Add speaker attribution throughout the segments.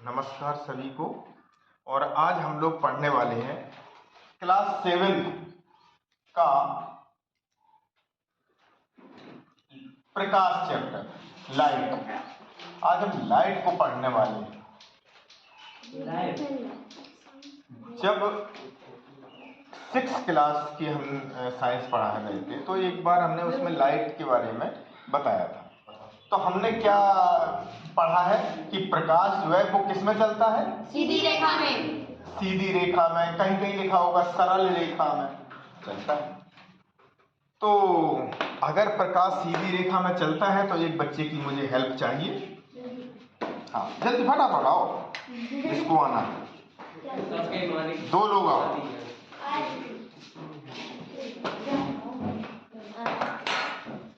Speaker 1: नमस्कार सभी को। और आज हम लोग पढ़ने वाले हैं क्लास 7 का प्रकाश चैप्टर लाइट। आज हम लाइट को पढ़ने वाले हैं। जब 6th क्लास की हम साइंस पढ़ा रहे थे तो एक बार हमने उसमें लाइट के बारे में बताया था। तो हमने क्या पढ़ा है कि प्रकाश जो है वो किस में चलता है?
Speaker 2: सीधी रेखा में।
Speaker 1: सीधी रेखा में, कहीं कहीं लिखा होगा सरल रेखा में चलता है। तो अगर प्रकाश सीधी रेखा में चलता है तो एक बच्चे की मुझे हेल्प चाहिए। हाँ, जल्दी फटाफट आओ, जिसको आना है। 2 लोग आओ।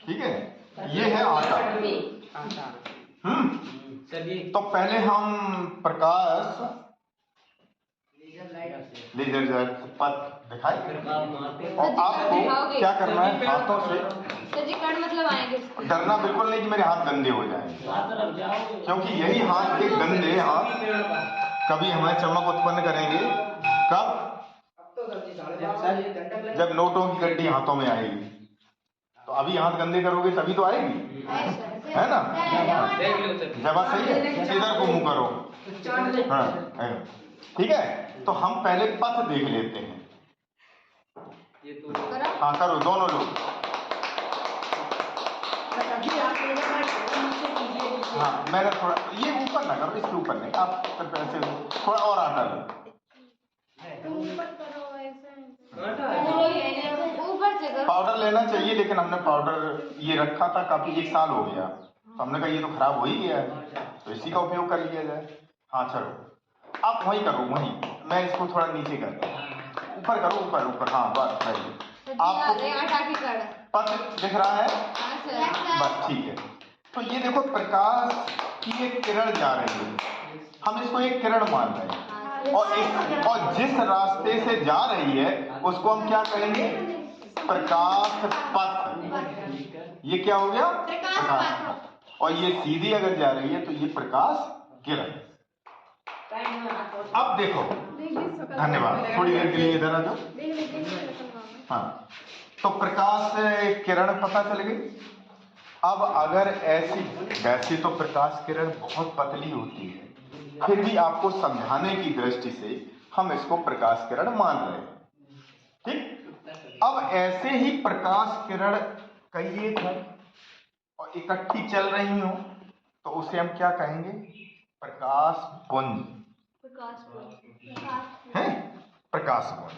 Speaker 1: ठीक है, ये है आटा। तो पहले हम प्रकाश लेजर पथ दिखाए और आपको क्या करना है, हाथों से।
Speaker 2: सर जी कट मतलब आएंगे।
Speaker 1: डरना बिल्कुल नहीं कि मेरे हाथ गंदे हो जाएंगे, क्योंकि यही हाथ के गंदे हाथ कभी हमें चमक उत्पन्न करेंगे। कब? जब नोटों की गड्डी हाथों में आएगी। तो अभी हाथ गंदे करोगे तभी तो आएगी, है ना? जवाब सही है, इधर को मुंह करो। हाँ, ठीक है। तो हम पहले पथ देख लेते हैं। हाँ करो, दोनों लोग। हाँ, मैंने थोड़ा ये ऊपर ना करो, इसके ऊपर नहीं, आप सिर्फ ऐसे थोड़ा और आटा लो। पाउडर लेना चाहिए, लेकिन हमने पाउडर ये रखा था काफी, 1 साल हो गया, तो हमने कहा ये तो खराब हो ही गया है, तो इसी का उपयोग कर लिया जाए। हाँ चलो, आप वहीं करो, वहीं। मैं इसको थोड़ा नीचे करता हूँ, ऊपर करो, ऊपर ऊपर। हाँ बस सही। आपको पथ दिख रहा है? बस ठीक है। तो ये देखो, प्रकाश की एक किरण जा रही है, हम इसको एक किरण मान रहे हैं। और जिस रास्ते से जा रही है उसको हम क्या कहेंगे? प्रकाश पथ। ये क्या हो गया? प्रकाश पथ। और ये सीधी अगर जा रही है तो ये प्रकाश किरण। अब देखो, धन्यवाद, थोड़ी देर के लिए इधर आ जाओ। हाँ, तो प्रकाश किरण पता चल गई। अब अगर वैसे तो प्रकाश किरण बहुत पतली होती है, फिर भी आपको समझाने की दृष्टि से हम इसको प्रकाश किरण मान रहे हैं, ठीक। अब ऐसे ही प्रकाश किरण कई एक हो और इकट्ठी चल रही हो तो उसे हम क्या कहेंगे? प्रकाश पुंज। है प्रकाश पुंज।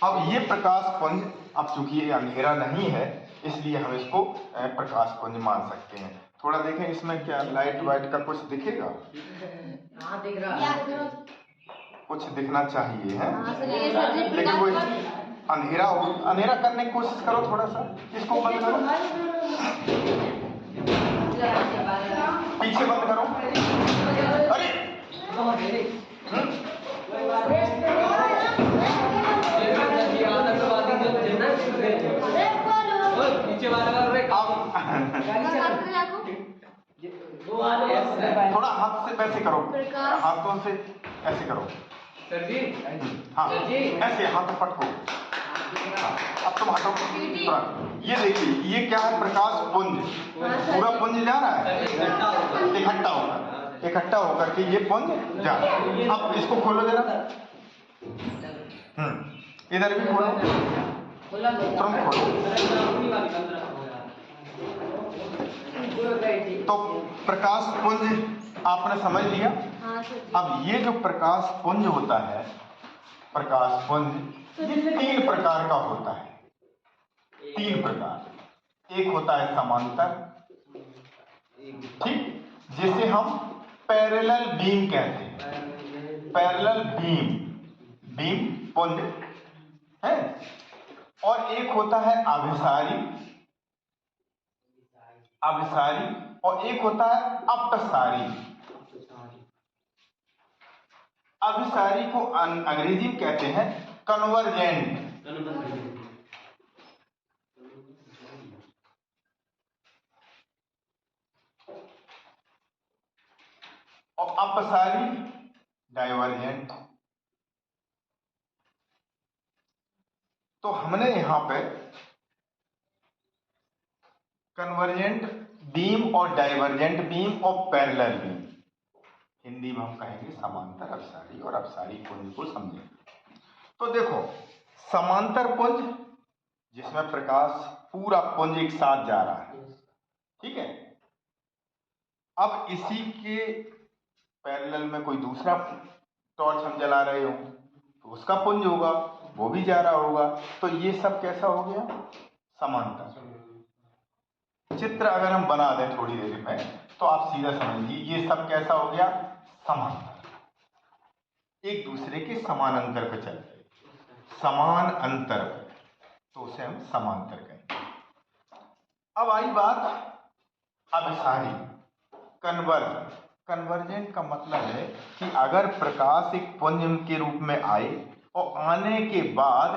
Speaker 1: अब ये प्रकाश पुंज, अब चूंकि ये अंधेरा नहीं है इसलिए हम इसको प्रकाश पुंज मान सकते हैं। थोड़ा देखें इसमें क्या लाइट वाइट का कुछ दिखेगा?
Speaker 2: हाँ दिख रहा है,
Speaker 1: कुछ दिखना चाहिए, है? लेकिन वो अंधेरा करने की कोशिश करो थोड़ा सा। इसको बंद करो, पीछे बंद करो। अरे थोड़ा हाथ से वैसे करो, हाथों से ऐसे करो। हाँ ऐसे हाथ पटको। अब तुम हटो। ये देखिए, ये क्या है? प्रकाश पुंज। पूरा पुंज जा रहा है इकट्ठा होकर के ये पुंज जा रहा है। अब इसको खोलो जरा। इधर भी खोलो, तुरंत खोलो। तो प्रकाश पुंज आपने समझ लिया। अब ये जो प्रकाश पुंज होता है, प्रकाश पुंज ये 3 प्रकार का होता है। 3 प्रकार। एक होता है समांतर, ठीक, जिसे हम पैरेलल बीम कहते हैं। पैरेलल बीम पुंज है। और एक होता है अभिसारी, और एक होता है अपसारी। अभिसारी को अंग्रेजी में कहते हैं कन्वर्जेंट। और अपसारी डाइवर्जेंट। तो हमने यहां पे कन्वर्जेंट बीम और डाइवर्जेंट बीम और पैरेलल बीम, हिंदी में हम कहेंगे समांतर अपसारी और अपसारी पुंज को समझेंगे। तो देखो समांतर पुंज जिसमें प्रकाश पूरा पुंज एक साथ जा रहा है, ठीक है। अब इसी के पैरेलल में कोई दूसरा टॉर्च हम जला रहे हो तो उसका पुंज होगा, वो भी जा रहा होगा। तो ये सब कैसा हो गया, समांतर। चित्र अगर हम बना दें थोड़ी देर में तो आप सीधा समझिए ये सब कैसा हो गया, समांतर, एक दूसरे के समान अंतर पे चल रहे, समान अंतर पे, तो उसे हम समांतर कहेंगे। अब आई बात अभिसारी, कन्वर्जेंट का मतलब है कि अगर प्रकाश एक पुंज के रूप में आए और आने के बाद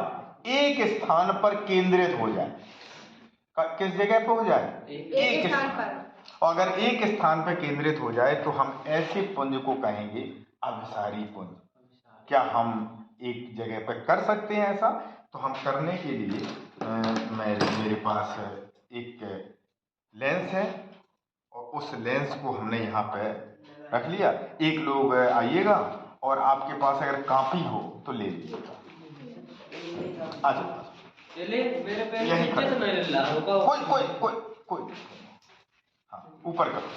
Speaker 1: एक स्थान पर केंद्रित हो जाए, किस जगह पे हो जाए, एक स्थान पर। और अगर एक स्थान पर केंद्रित हो जाए तो हम ऐसे पुंज को कहेंगे अभिसारी पुंज। क्या हम एक जगह पर कर सकते हैं ऐसा? तो हम करने के लिए मेरे पास एक लेंस है और उस लेंस को हमने यहाँ पे रख लिया। एक लोग आइएगा और आपके पास अगर कॉपी हो तो ले लीजिएगा। अच्छा यही कोई हाँ ऊपर करो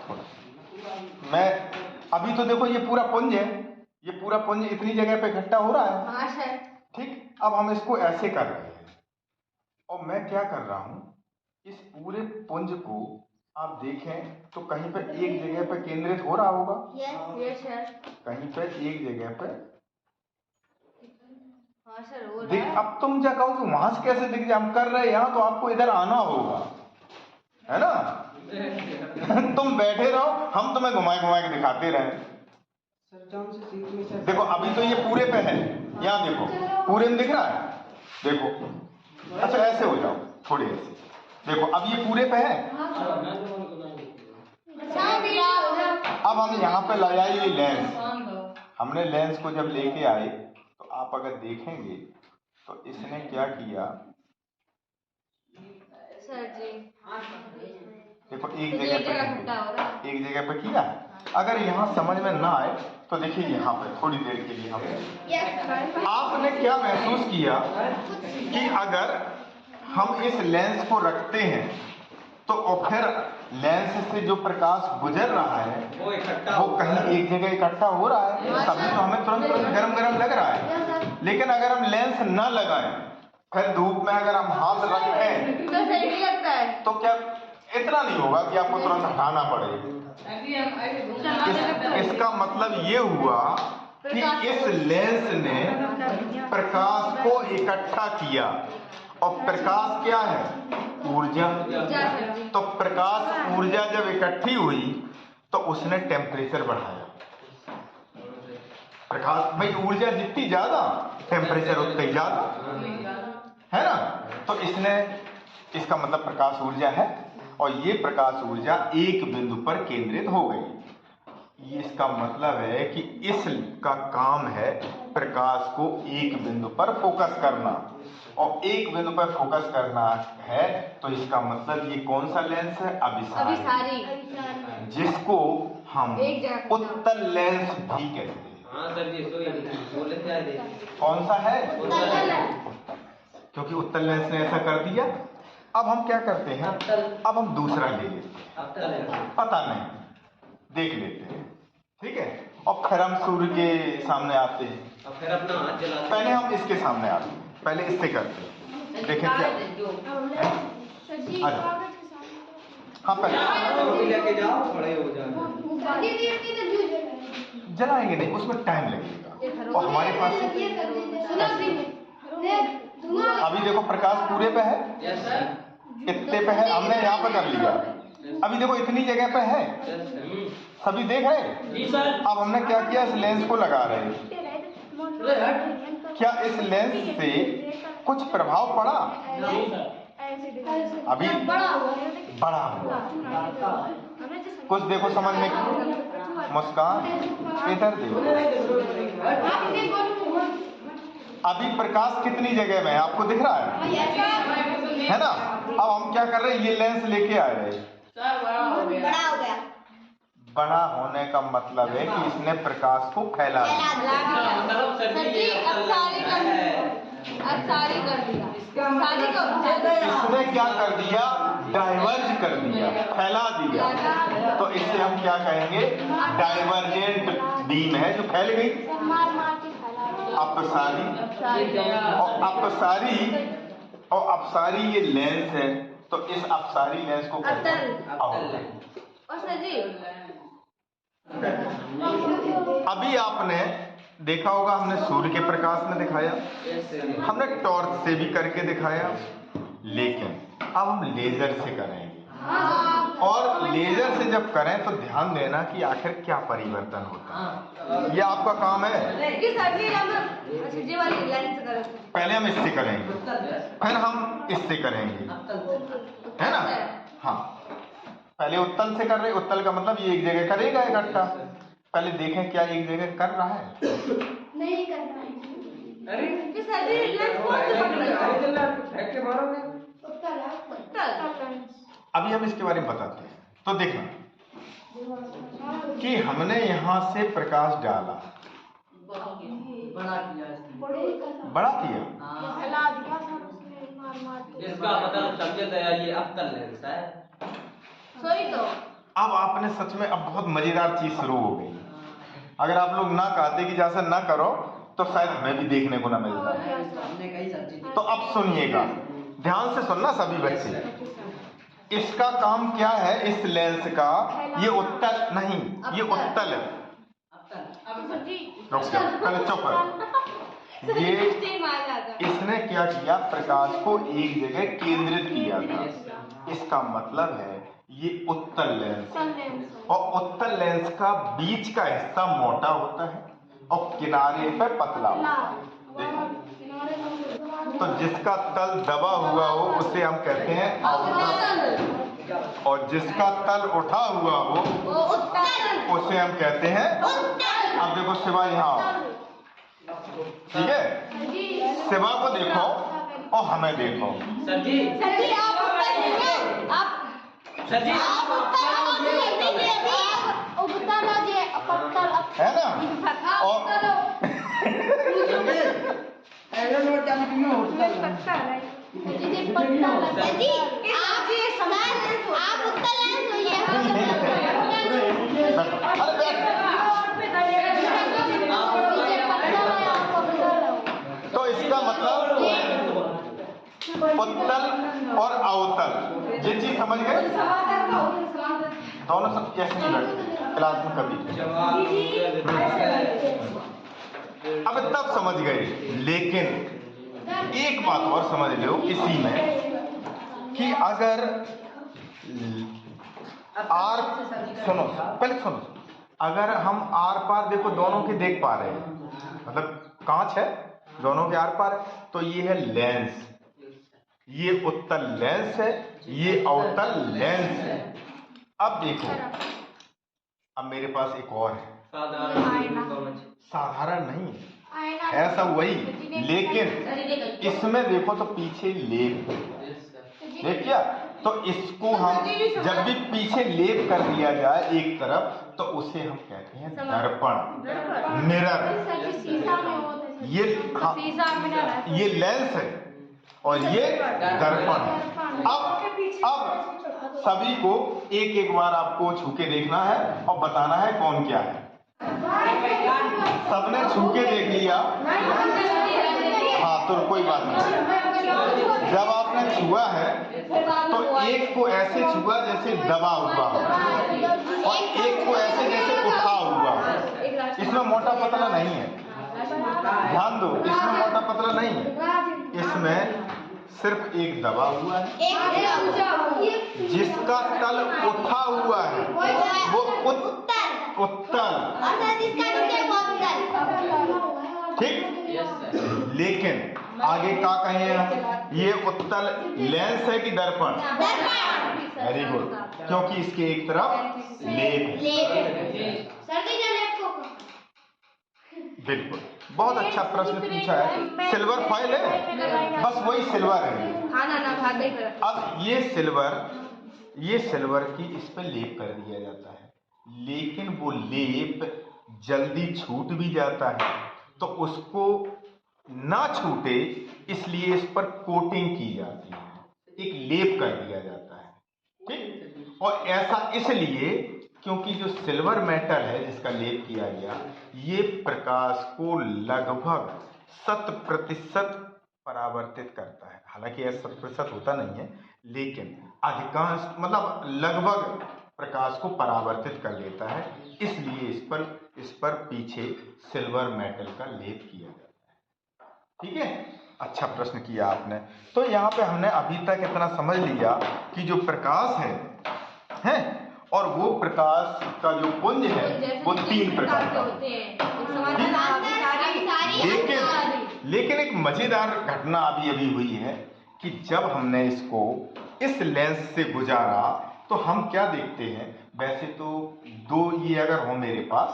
Speaker 1: थोड़ा। मैं अभी तो देखो ये पूरा पुंज है, ये पूरा पुंज इतनी जगह पे इकट्ठा हो रहा है, ठीक। अब हम इसको ऐसे कर रहे हैं और मैं क्या कर रहा हूं, इस पूरे पुंज को आप देखें तो कहीं पे एक जगह पे केंद्रित हो रहा होगा, यस सर, कहीं पे एक जगह पे। हाँ सर हो रहा है। अब तुम क्या कहो कि वहां से कैसे दिख जाए, हम कर रहे हैं यहाँ तो आपको इधर आना होगा, है ना। तुम बैठे रहो, हम तुम्हें घुमाए घुमाए के दिखाते रहे। देखो अभी तो ये पूरे पे है, यहाँ देखो पूरे में दिख रहा है, देखो। अच्छा ऐसे हो जाओ थोड़ी ऐसे, देखो अब ये पूरे पे है। अब हम यहाँ पे लगाए ये लेंस, हमने लेंस को जब लेके आए तो आप अगर देखेंगे तो इसने क्या किया सर जी, देखो एक जगह पे किया। अगर यहाँ समझ में ना आए तो देखिए यहाँ पे थोड़ी देर के लिए हम आपने क्या महसूस किया कि अगर हम इस लेंस को रखते हैं तो और फिर लेंस से जो प्रकाश गुजर रहा है वो कहीं एक जगह इकट्ठा हो रहा है, तभी तो हमें तुरंत गरम गरम लग रहा है। लेकिन अगर हम लेंस ना लगाएं, फिर धूप में अगर हम हाथ रखें तो सही लगता है, तो क्या इतना नहीं होगा कि आपको तुरंत हटाना पड़ेगा। इसका मतलब ये हुआ कि इस लेंस ने प्रकाश को इकट्ठा किया, और प्रकाश क्या है, ऊर्जा। तो प्रकाश ऊर्जा जब इकट्ठी हुई तो उसने टेम्परेचर बढ़ाया। प्रकाश भाई ऊर्जा जितनी ज्यादा टेम्परेचर उतना ही ज्यादा, है ना। तो इसने, इसका मतलब प्रकाश ऊर्जा है और ये प्रकाश ऊर्जा एक बिंदु पर केंद्रित हो गई। ये इसका मतलब है कि इसका काम है प्रकाश को एक बिंदु पर फोकस करना, और एक बिंदु पर फोकस करना है तो इसका मतलब ये कौन सा लेंस है, अभिसारी, जिसको हम उत्तल लेंस भी कहते हैं। कौन सा है, क्योंकि उत्तल लेंस ने ऐसा कर दिया। अब हम क्या करते हैं, अब हम दूसरा ले लेते हैं, पता नहीं देख लेते हैं, ठीक है। और फिर हम सूर्य के सामने आते हैं, फिर अपना हाथ जलाते। पहले हम इसके सामने आते हैं, पहले इससे करते हैं, देखें क्या। हाँ पहले लेके जाओ, खड़े हो जाओ। जलाएंगे नहीं, उसमें टाइम लगेगा और हमारे पास अभी देखो प्रकाश पूरे पे है, इतने पे है, हमने यहाँ पे कर लिया। अभी देखो इतनी जगह पे है, सभी देख रहे। अब हमने क्या किया, इस लेंस को लगा रहे हैं। क्या इस लेंस से कुछ प्रभाव पड़ा? अभी बड़ा हुआ कुछ देखो समझ में मुस्कान इधर देखो। अभी प्रकाश कितनी जगह में है आपको दिख रहा है ना? अब हम क्या कर रहे हैं, ये लेंस लेके आ रहे हैं,
Speaker 3: बड़ा हो गया।
Speaker 1: बड़ा होने का मतलब है कि इसने प्रकाश को फैला दिया।
Speaker 2: सर जी अब सारी कर दिया।
Speaker 1: इसने क्या कर दिया, डाइवर्ज कर दिया, फैला दिया। तो इससे हम क्या कहेंगे, डाइवर्जेंट बीम है जो फैल गई। अपसारी ये लेंस है, तो इस अपसारी लेंस को कहते हैं अवतल।
Speaker 2: और सर जी
Speaker 1: अभी आपने देखा होगा, हमने सूर्य के प्रकाश में दिखाया, हमने टॉर्च से भी करके दिखाया, लेकिन अब हम लेजर से करेंगे। और लेजर से जब करें तो ध्यान देना कि आखिर क्या परिवर्तन होता है। ये आपका काम है। पहले हम इससे करेंगे, फिर हम इससे करेंगे, है ना? हाँ, पहले उत्तल से कर रहे। उत्तल का मतलब ये एक जगह करेगा इकट्ठा। पहले देखें क्या एक जगह कर रहा है,
Speaker 3: नहीं कर रहा है।
Speaker 1: अभी हम इसके बारे में बताते हैं। तो देखना कि हमने यहाँ से प्रकाश डाला, बड़ा किया,
Speaker 4: इसका मतलब समझे तो ये अवतल लेंस है।
Speaker 2: सोई तो
Speaker 1: अब आपने सच में अब बहुत मजेदार चीज शुरू हो गई। अगर आप लोग ना कहते कि जैसे ना करो तो शायद हमें भी देखने को ना मिलता। तो अब सुनिएगा, ध्यान से सुनना सभी बच्चे। इसका काम क्या है, इस लेंस का, ये उत्तल नहीं, ये उत्तल है। रुक जाओ, पहले चुप है। ये इसने क्या किया, प्रकाश को एक जगह केंद्रित किया था। इसका मतलब है ये उत्तल लेंस है। और उत्तल लेंस का बीच का हिस्सा मोटा होता है और किनारे पे पतला होता है। देखो, तो जिसका तल दबा हुआ हो उसे हम कहते हैं अवतल, और जिसका तल उठा हुआ हो उसे हम कहते हैं। अब देखो शिवा, यहाँ आओ, ठीक है? शिवा को देखो और हमें देखो।
Speaker 4: सर जी
Speaker 1: है ना? और तो इसका मतलब उत्तल और अवतल, ये चीज समझ गए? दोनों सब कैसे नहीं लड़ते क्लास में कभी। अब तब समझ गए, लेकिन एक बात और समझ लो इसी में कि अगर आर, सुनो पहले सुनो, अगर हम आर पार देखो दोनों के देख पा रहे हैं, मतलब कांच है दोनों के आर पार है, तो ये है लेंस, ये उत्तल लेंस है, ये अवतल लेंस है। अब देखो, अब मेरे पास एक और है, साधारण नहीं है सब वही, लेकिन इसमें देखो तो पीछे लेप, देख क्या? तो इसको हम जब भी पीछे लेप कर दिया जाए एक तरफ तो उसे हम कहते हैं दर्पण, मिरर। ये हाँ, ये लेंस है और ये दर्पण है। अब सभी को एक एक बार आपको छू के देखना है और बताना है कौन क्या है। सबने छू के देख लिया, हाँ तो कोई बात नहीं। जब आपने छुआ है तो एक को ऐसे छुआ जैसे दबा हुआ और एक को ऐसे जैसे उठा हुआ। इसमें मोटा पतला नहीं है, ध्यान दो, इसमें मोटा पतला नहीं है, इसमें सिर्फ एक दबा हुआ है। जिसका तल उठा हुआ है वो उत्तल, ठीक। लेकिन आगे क्या कहें हम, ये उत्तल लेंस है कि दर्पण? वेरी गुड, क्योंकि इसके एक तरफ लेप है।
Speaker 3: सर्दी जाने को
Speaker 1: बिल्कुल, बहुत अच्छा प्रश्न पूछा है। सिल्वर फॉइल है, बस वही सिल्वर है।
Speaker 2: खाना ना खाते ही
Speaker 1: अब ये सिल्वर की इस पे लेप कर दिया जाता है, लेकिन वो लेप जल्दी छूट भी जाता है, तो उसको ना छूटे इसलिए इस पर कोटिंग की जाती है, एक लेप कर दिया जाता है, ठीक। और ऐसा इसलिए क्योंकि जो सिल्वर मेटल है जिसका लेप किया गया, ये प्रकाश को लगभग 100% परावर्तित करता है। हालांकि यह 100% होता नहीं है, लेकिन अधिकांश मतलब लगभग प्रकाश को परावर्तित कर देता है, इसलिए इस पर पीछे सिल्वर मेटल का लेप किया जाता है, ठीक है। अच्छा प्रश्न किया आपने। तो यहाँ पे हमने अभी तक इतना समझ लिया कि जो प्रकाश है और वो प्रकाश का जो पुंज है वो 3 प्रकार के होते हैं। लेकिन एक मजेदार घटना अभी हुई है कि जब हमने इसको इस लेंस से गुजारा तो हम क्या देखते हैं, वैसे तो 2 ये अगर हो मेरे पास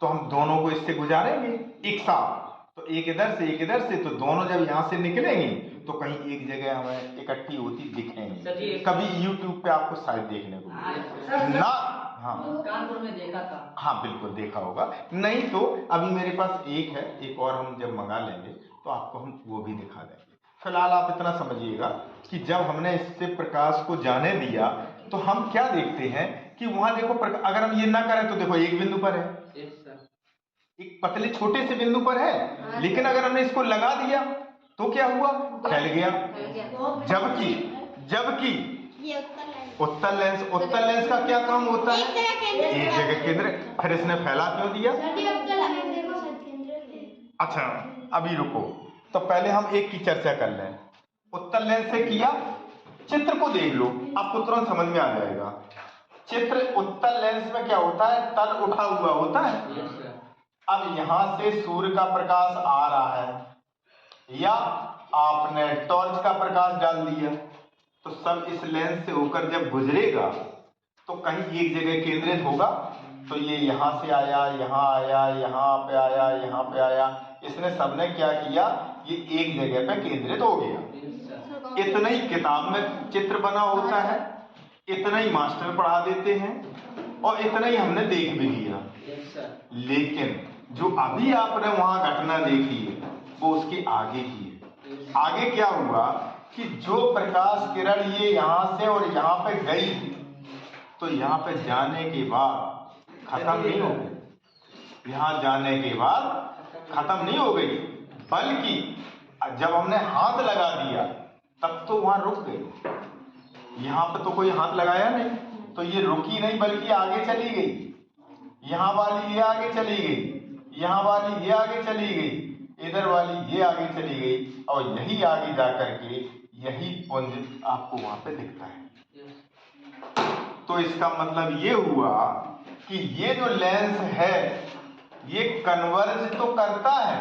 Speaker 1: तो हम दोनों को इससे गुजारेंगे एक साथ, तो एक इधर से, तो दोनों जब यहाँ से निकलेंगे तो कहीं एक जगह हमें इकट्ठी होती दिखेंगे। कभी YouTube पे आपको शायद देखने को ना, हाँ
Speaker 4: कानपुर में देखा था।
Speaker 1: हाँ बिल्कुल देखा होगा। नहीं तो अभी मेरे पास एक है, एक और हम जब मंगा लेंगे तो आपको हम वो भी दिखा देंगे। फिलहाल आप इतना समझिएगा कि जब हमने इससे प्रकाश को जाने दिया तो हम क्या देखते हैं कि वहां देखो अगर हम ये ना करें तो देखो एक बिंदु पर है, एक पतले छोटे से बिंदु पर है, लेकिन अगर हमने इसको लगा दिया तो क्या हुआ, फैल गया। जबकि
Speaker 3: ये
Speaker 1: उत्तल लेंस का क्या काम होता है, एक जगह केंद्रित। फिर इसने फैला क्यों दिया? अच्छा अभी रुको, तो पहले हम एक की चर्चा कर लें। उत्तल लेंस से किया, चित्र को देख लो, आपको तुरंत समझ में आ जाएगा। चित्र उत्तल लेंस में क्या होता है, तल उठा हुआ होता है। अब यहां से सूर्य का प्रकाश आ रहा है या आपने टॉर्च का प्रकाश डाल दिया, तो सब इस लेंस से होकर जब गुजरेगा तो कहीं एक जगह केंद्रित होगा। तो ये यहाँ से आया, यहाँ आया, यहाँ पे आया, यहाँ पे आया, इसने सबने क्या किया, ये एक जगह पे केंद्रित हो गया। इतना ही किताब में चित्र बना होता है, इतना ही मास्टर पढ़ा देते हैं और इतना ही हमने देख भी लिया। लेकिन जो अभी आपने वहां घटना देखी है वो उसके आगे की है। आगे क्या हुआ कि जो प्रकाश किरण ये यहाँ से और यहाँ पे गई, तो यहाँ पे जाने के बाद खत्म नहीं हो गई, यहाँ जाने के बाद खत्म नहीं हो गई, बल्कि जब हमने हाथ लगा दिया तब तो वहां रुक गई। यहाँ पे तो कोई हाथ लगाया नहीं, तो ये रुकी नहीं बल्कि आगे चली गई। यहाँ वाली ये आगे चली गई, यहाँ वाली ये आगे चली गई, इधर वाली ये आगे चली गई, और यही आगे जाकर के यही पुंज आपको वहां पे दिखता है। तो इसका मतलब ये हुआ कि ये जो लेंस है ये कन्वर्ज तो करता है,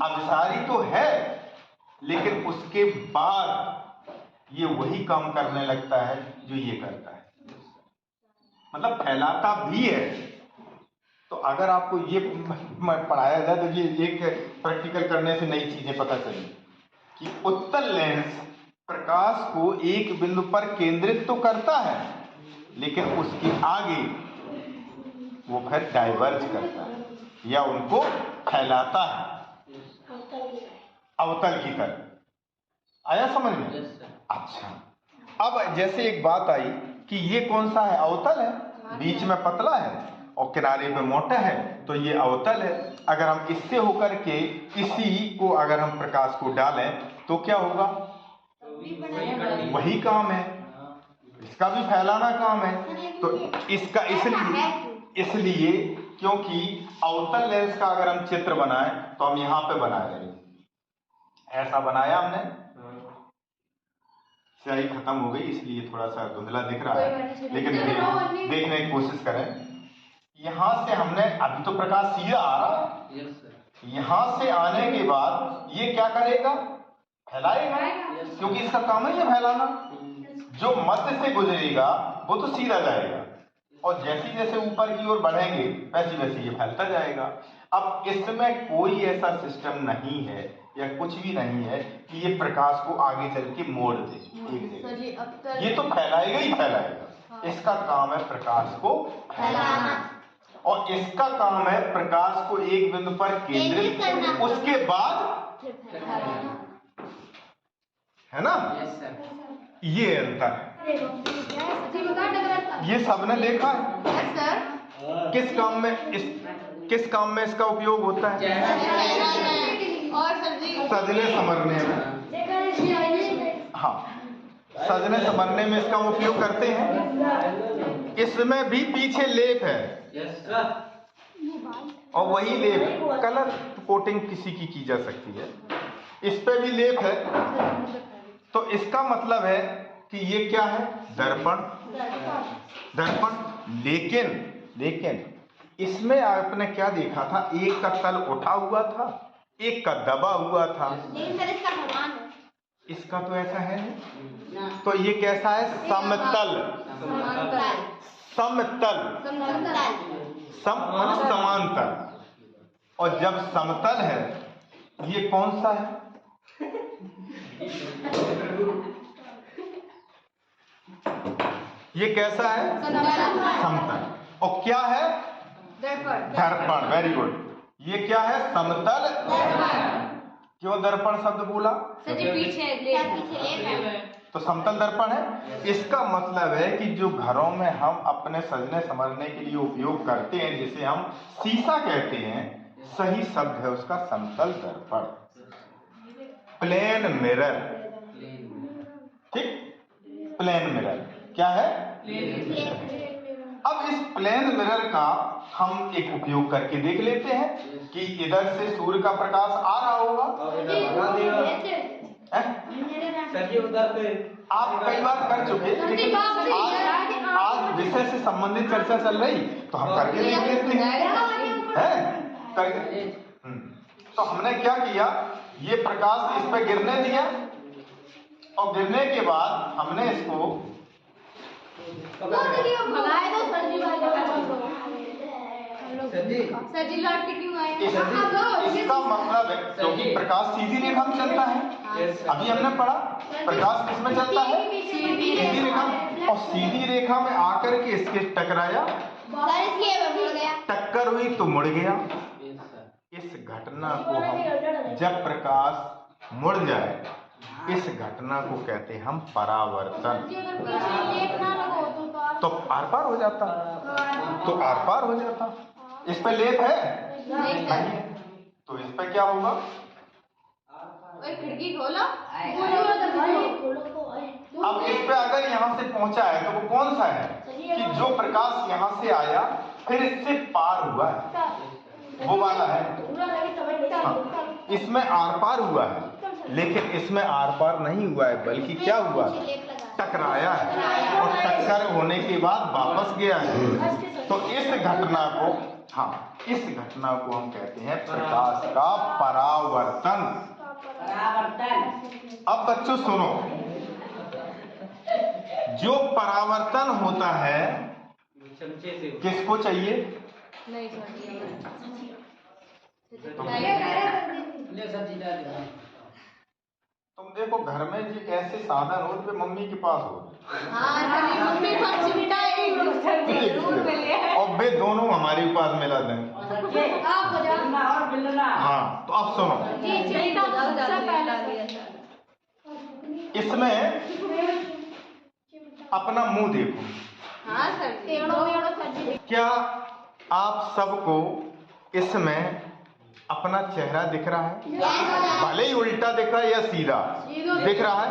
Speaker 1: अभिसारी तो है, लेकिन उसके बाद ये वही काम करने लगता है जो ये करता है, मतलब फैलाता भी है। तो अगर आपको ये पढ़ाया जाए तो ये एक प्रैक्टिकल करने से नई चीजें पता चली कि उत्तल लेंस प्रकाश को एक बिंदु पर केंद्रित तो करता है, लेकिन उसके आगे वो फिर डाइवर्ज करता है या उनको फैलाता है अवतल की तरफ। आया समझ में? अच्छा, अब जैसे एक बात आई कि ये कौन सा है, अवतल है, बीच में पतला है और किनारे पे मोटा है, तो ये अवतल है। अगर हम इससे होकर के इसी को अगर हम प्रकाश को डालें तो क्या होगा, वही काम है, इसका भी फैलाना काम है। तो इसका इसलिए क्योंकि अवतल लेंस का अगर हम चित्र बनाएं तो हम यहाँ पे बना रहे हैं, ऐसा बनाया हमने, स्याही खत्म हो गई इसलिए थोड़ा सा धुंधला दिख रहा है, लेकिन देखने की कोशिश करें। यहां से हमने, अभी तो प्रकाश सीधा आ रहा, यहां से आने के बाद ये क्या करेगा, फैलाएगा, क्योंकि इसका काम है ये फैलाना। जो मध्य से गुजरेगा वो तो सीधा जाएगा, और जैसे जैसे ऊपर की ओर बढ़ेंगे वैसे वैसे ये फैलता जाएगा। अब इसमें कोई ऐसा सिस्टम नहीं है या कुछ भी नहीं है कि ये प्रकाश को आगे चल के मोड़ दे एक
Speaker 2: सर जी अब
Speaker 1: जगह,
Speaker 2: तक
Speaker 1: ये तो फैलाएगा ही फैलाएगा। इसका काम है प्रकाश को फैलाना, और इसका काम है प्रकाश को एक बिंदु पर केंद्रित करना, उसके बाद है ना,
Speaker 4: यस सर।
Speaker 1: ये अंतर है। ये सबने देखा है।
Speaker 2: Yes sir.
Speaker 1: किस काम में इसका उपयोग होता है?
Speaker 2: और सर जी
Speaker 1: सजने संवरने में। हाँ, सजने संवरने में इसका उपयोग करते हैं। इसमें भी पीछे लेप है,
Speaker 4: यस सर।
Speaker 1: और वही लेप कलर कोटिंग किसी की जा सकती है, इस पे भी लेप है। तो इसका मतलब है कि ये क्या है? दर्पण। दर्पण। लेकिन इसमें आपने क्या देखा था? एक का तल उठा हुआ था, एक का दबा हुआ था।
Speaker 3: लेकिन सर इसका समान है।
Speaker 1: इसका तो ऐसा है नहीं। तो ये कैसा है? समतल। समतल। सम माने समांतर। और जब समतल है, ये कौन सा है? ये कैसा है? समतल। और क्या है? दर्पण। Very good. ये क्या है? समतल दर्पण। क्यों दर्पण शब्द बोला?
Speaker 2: सर जी पीछे ले
Speaker 1: तो समतल दर्पण है। इसका मतलब है कि जो घरों में हम अपने सजने संवरने के लिए उपयोग करते हैं, जिसे हम शीशा कहते हैं, सही शब्द है उसका समतल दर्पण, प्लेन मिरर। ठीक, प्लेन मिरर क्या है? अब इस प्लेन मिरर का हम एक उपयोग करके देख लेते हैं कि इधर से सूर्य का प्रकाश आ रहा होगा।
Speaker 4: सर जी उधर पे
Speaker 1: आप कई बार कर चुके, लेकिन आज विषय से संबंधित चर्चा चल रही, तो हम करके देख लेते हैं। करके तो हमने क्या किया? ये प्रकाश इस पे गिरने दिया, और गिरने के बाद हमने इसको
Speaker 2: सर जी लौट के क्यों आए?
Speaker 1: इसका मतलब है क्योंकि प्रकाश सीधी रेखा में चलता है। अभी हमने पढ़ा प्रकाश किसमें चलता है? सीधी रेखा में। और सीधी रेखा में आकर के इसके टकराया, टक्कर हुई तो मुड़ गया। इस घटना को हम, जब प्रकाश मुड़ जाए, इस घटना को कहते हैं हम परावर्तन। तो आर पार हो जाता, तो आर पार हो जाता। इस पे लेप है नहीं, तो इस पे क्या होगा?
Speaker 2: खिड़की खोलो।
Speaker 1: अब इस पे अगर यहाँ से पहुंचा है तो वो कौन सा है? कि जो प्रकाश यहाँ से आया फिर इससे पार हुआ है, वो वाला है। हाँ, इसमें आर पार हुआ है, लेकिन इसमें आर पार नहीं हुआ है, बल्कि क्या हुआ? टकराया है, और टक्कर होने के बाद वापस गया है। तो इस घटना को, हाँ, इस घटना को हम कहते हैं प्रकाश का परावर्तन। अब बच्चों सुनो, जो परावर्तन होता है किसको चाहिए?
Speaker 2: नहीं
Speaker 1: तुम देखो घर में जी ऐसे साधन हो जो मम्मी के पास हो,
Speaker 2: मम्मी को चिमटा
Speaker 1: और वे दोनों हमारे पास मिला दें। हाँ, तो अब सुनो, इसमें अपना मुंह देखो।
Speaker 2: हाँ सर।
Speaker 1: क्या आप सबको इसमें अपना चेहरा दिख रहा है? भले ही उल्टा दिख रहा है या सीधा दिख रहा है।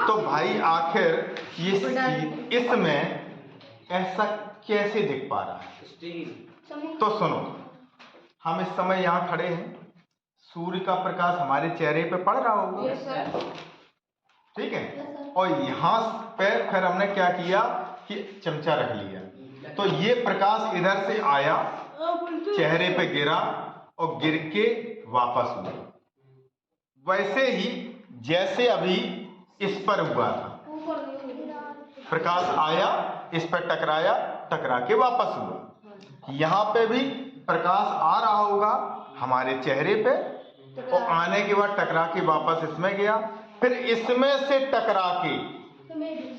Speaker 1: तो भाई आखिर ये इसमें ऐसा कैसे दिख पा रहा है? तो सुनो, हम इस समय यहाँ खड़े हैं, सूर्य का प्रकाश हमारे चेहरे पे पड़ रहा होगा, ठीक है? और यहाँ पे फिर हमने क्या किया कि चमचा रख लिया, तो ये प्रकाश इधर से आया, चेहरे पे गिरा और गिर के वापस हुआ। वैसे ही जैसे अभी इस पर हुआ था, प्रकाश आया, इस पर टकराया, टकरा के वापस हुआ। यहाँ पे भी प्रकाश आ रहा होगा हमारे चेहरे पे और आने के बाद टकरा के वापस इसमें गया, फिर इसमें से टकरा के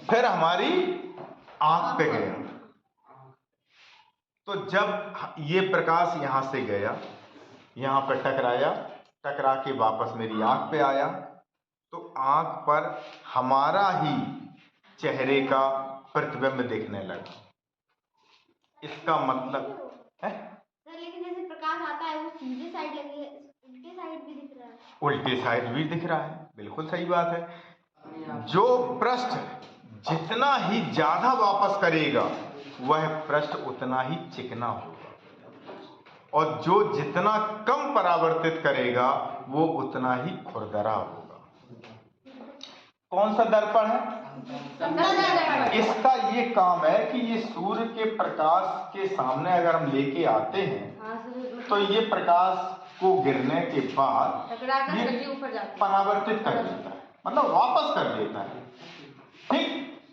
Speaker 1: फिर हमारी आंख पे गया। तो जब ये प्रकाश यहां से गया, यहां पर टकराया, टकरा के वापस मेरी आंख पे आया, तो आंख पर हमारा ही चेहरे का प्रतिबिंब दिखने लगा। इसका मतलब है
Speaker 3: लेकिन जैसे प्रकाश आता है वो सीधे साइड लगे, उल्टे साइड भी दिख रहा है।
Speaker 1: उल्टे साइड भी दिख रहा है, बिल्कुल सही बात है। जो पृष्ठ जितना ही ज्यादा वापस करेगा वह पृष्ठ उतना ही चिकना होगा, और जो जितना कम परावर्तित करेगा वो उतना ही खुरदरा होगा। कौन सा दर्पण है? इसका ये काम है कि ये सूर्य के प्रकाश के सामने अगर हम लेके आते हैं तो ये प्रकाश को गिरने के बाद ये परावर्तित कर देता है, मतलब वापस कर देता है, ठीक,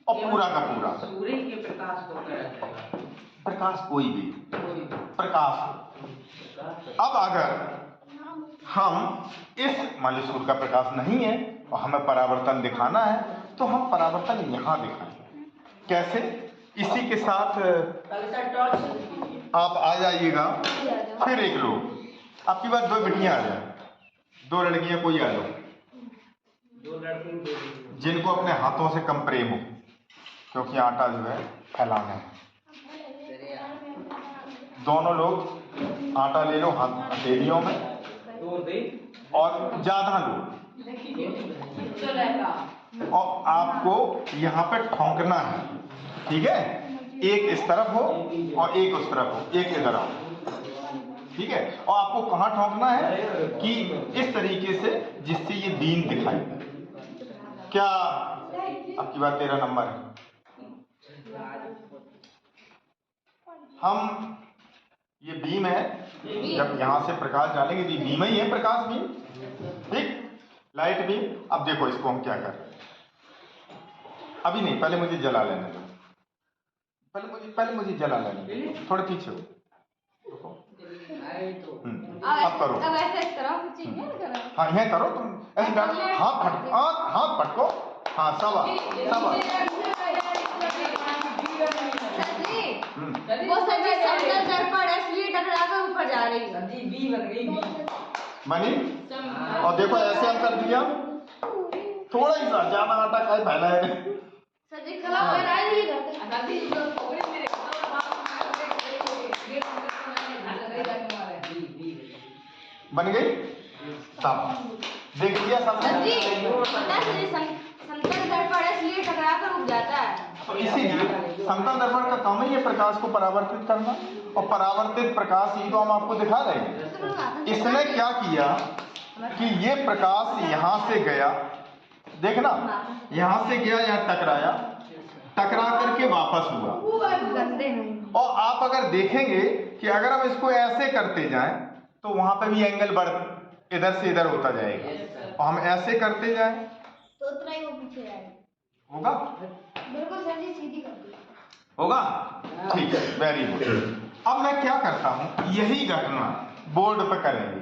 Speaker 1: और पूरा का पूरा।
Speaker 4: सूर्य के प्रकाश को क्या कहते हैं?
Speaker 1: प्रकाश कोई भी प्रकाश हो। अब अगर हम इस मान लो सूर्य का प्रकाश नहीं है और हमें परावर्तन दिखाना है तो हम परावर्तन यहाँ दिखाएंगे। कैसे? इसी के साथ आप आ जाइएगा, फिर एक लोग आपकी बात, दो बेटियां आ जाए, दो लड़कियां कोई आ जाओ जिनको अपने हाथों से कम प्रेम हो, क्योंकि आटा जो है फैलाना है। दोनों लोग आटा ले लो हाथ हथेलियों में और ज्यादा लो, और आपको यहाँ पे ठोंकना है, ठीक है? एक इस तरफ हो और एक उस तरफ हो, एक इधर आओ, ठीक है? और आपको कहाँ ठोंकना है कि इस तरीके से जिससे ये बीम दिखाई दे। क्या आपकी बात 13 नंबर है? हम ये बीम है, जब यहां से प्रकाश डालेंगे तो ये बीम ही है, प्रकाश बीम, ठीक, लाइट बीम। अब देखो इसको हम क्या कर रहे हैं, अभी नहीं, पहले मुझे जला लेने दो, पहले मुझे जला लेने दो, थोड़े पीछे हो, अब करो,
Speaker 2: अब ऐसे इस तरह कुछ चीज नहीं करो।
Speaker 1: हाँ यह करो तुम, ऐसे डाल, हाथ पटको, हाँ सवा
Speaker 2: वो सब्जी समतल दर्पण है इसलिए टकरा कर ऊपर जा रही है।
Speaker 4: सब्जी बी बन गई, बी
Speaker 1: बनी। और देखो ऐसे हम कर दिया, थोड़ा ही सा, ज्यादा आटा खाए फैला है
Speaker 2: सब्जी खराब हो रहा है ये
Speaker 1: बन गई सब, देख लिया सब।
Speaker 2: समतल दर्पण है इसलिए टकरा कर उठ जाता है।
Speaker 1: तो इसीलिए समतल दर्पण का काम है ये प्रकाश को परावर्तित करना, और परावर्तित प्रकाश ही तो हम आपको दिखा रहे हैं। इसने क्या किया कि ये प्रकाश यहाँ से गया, देखना, यहाँ से गया, यहाँ टकराया, टकरा करके वापस हुआ। और आप अगर देखेंगे कि अगर हम इसको ऐसे करते जाएं तो वहां पे भी एंगल बढ़ इधर से इधर होता जाएगा, और हम ऐसे करते जाएं
Speaker 3: तो उतना ही वो पीछे आएगा।
Speaker 1: होगा,
Speaker 3: बिल्कुल सर जी, सीधी कर दी
Speaker 1: होगा, ठीक है, वेरी गुड। अब मैं क्या करता हूं, यही घटना बोर्ड पे करेंगे,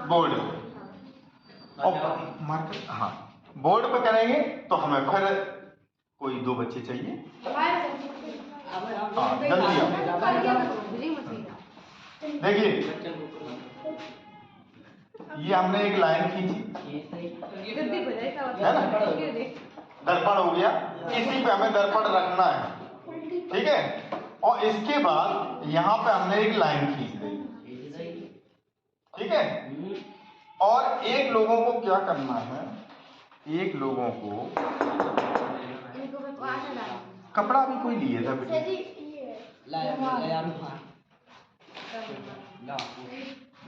Speaker 1: बोर्ड पे, और मार्कर, हाँ बोर्ड पे करेंगे तो हमें फिर कोई दो बच्चे चाहिए, हाँ जल्दी आओ। देखिए ये हमने एक लाइन खींची है ना, दर्पण हो गया, इसी पे हमें दर्पण रखना है, ठीक है? और इसके बाद यहाँ पे हमने एक लाइन खींच दी, ठीक है? और एक लोगों को क्या करना है, एक लोगों को कपड़ा भी कोई लिए था बेटा,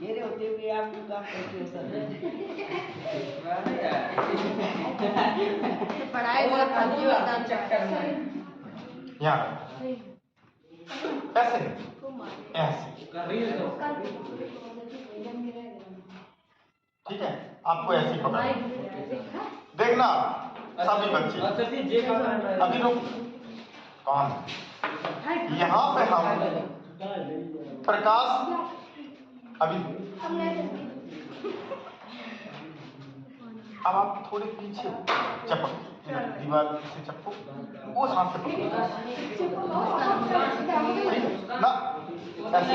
Speaker 5: ये होते हुए आप काम करते हो सर।
Speaker 2: पढ़ाई
Speaker 5: चक्कर में
Speaker 1: यहाँ ऐसे ऐसे, ठीक है? आपको ऐसे ही पकड़ना, देखना सभी बच्चे, अभी रुक, कौन? यहाँ पे हम प्रकाश अभी, अब आप थोड़े पीछे चपक, दीवार से चपको, वो सांस से ना ऐसे।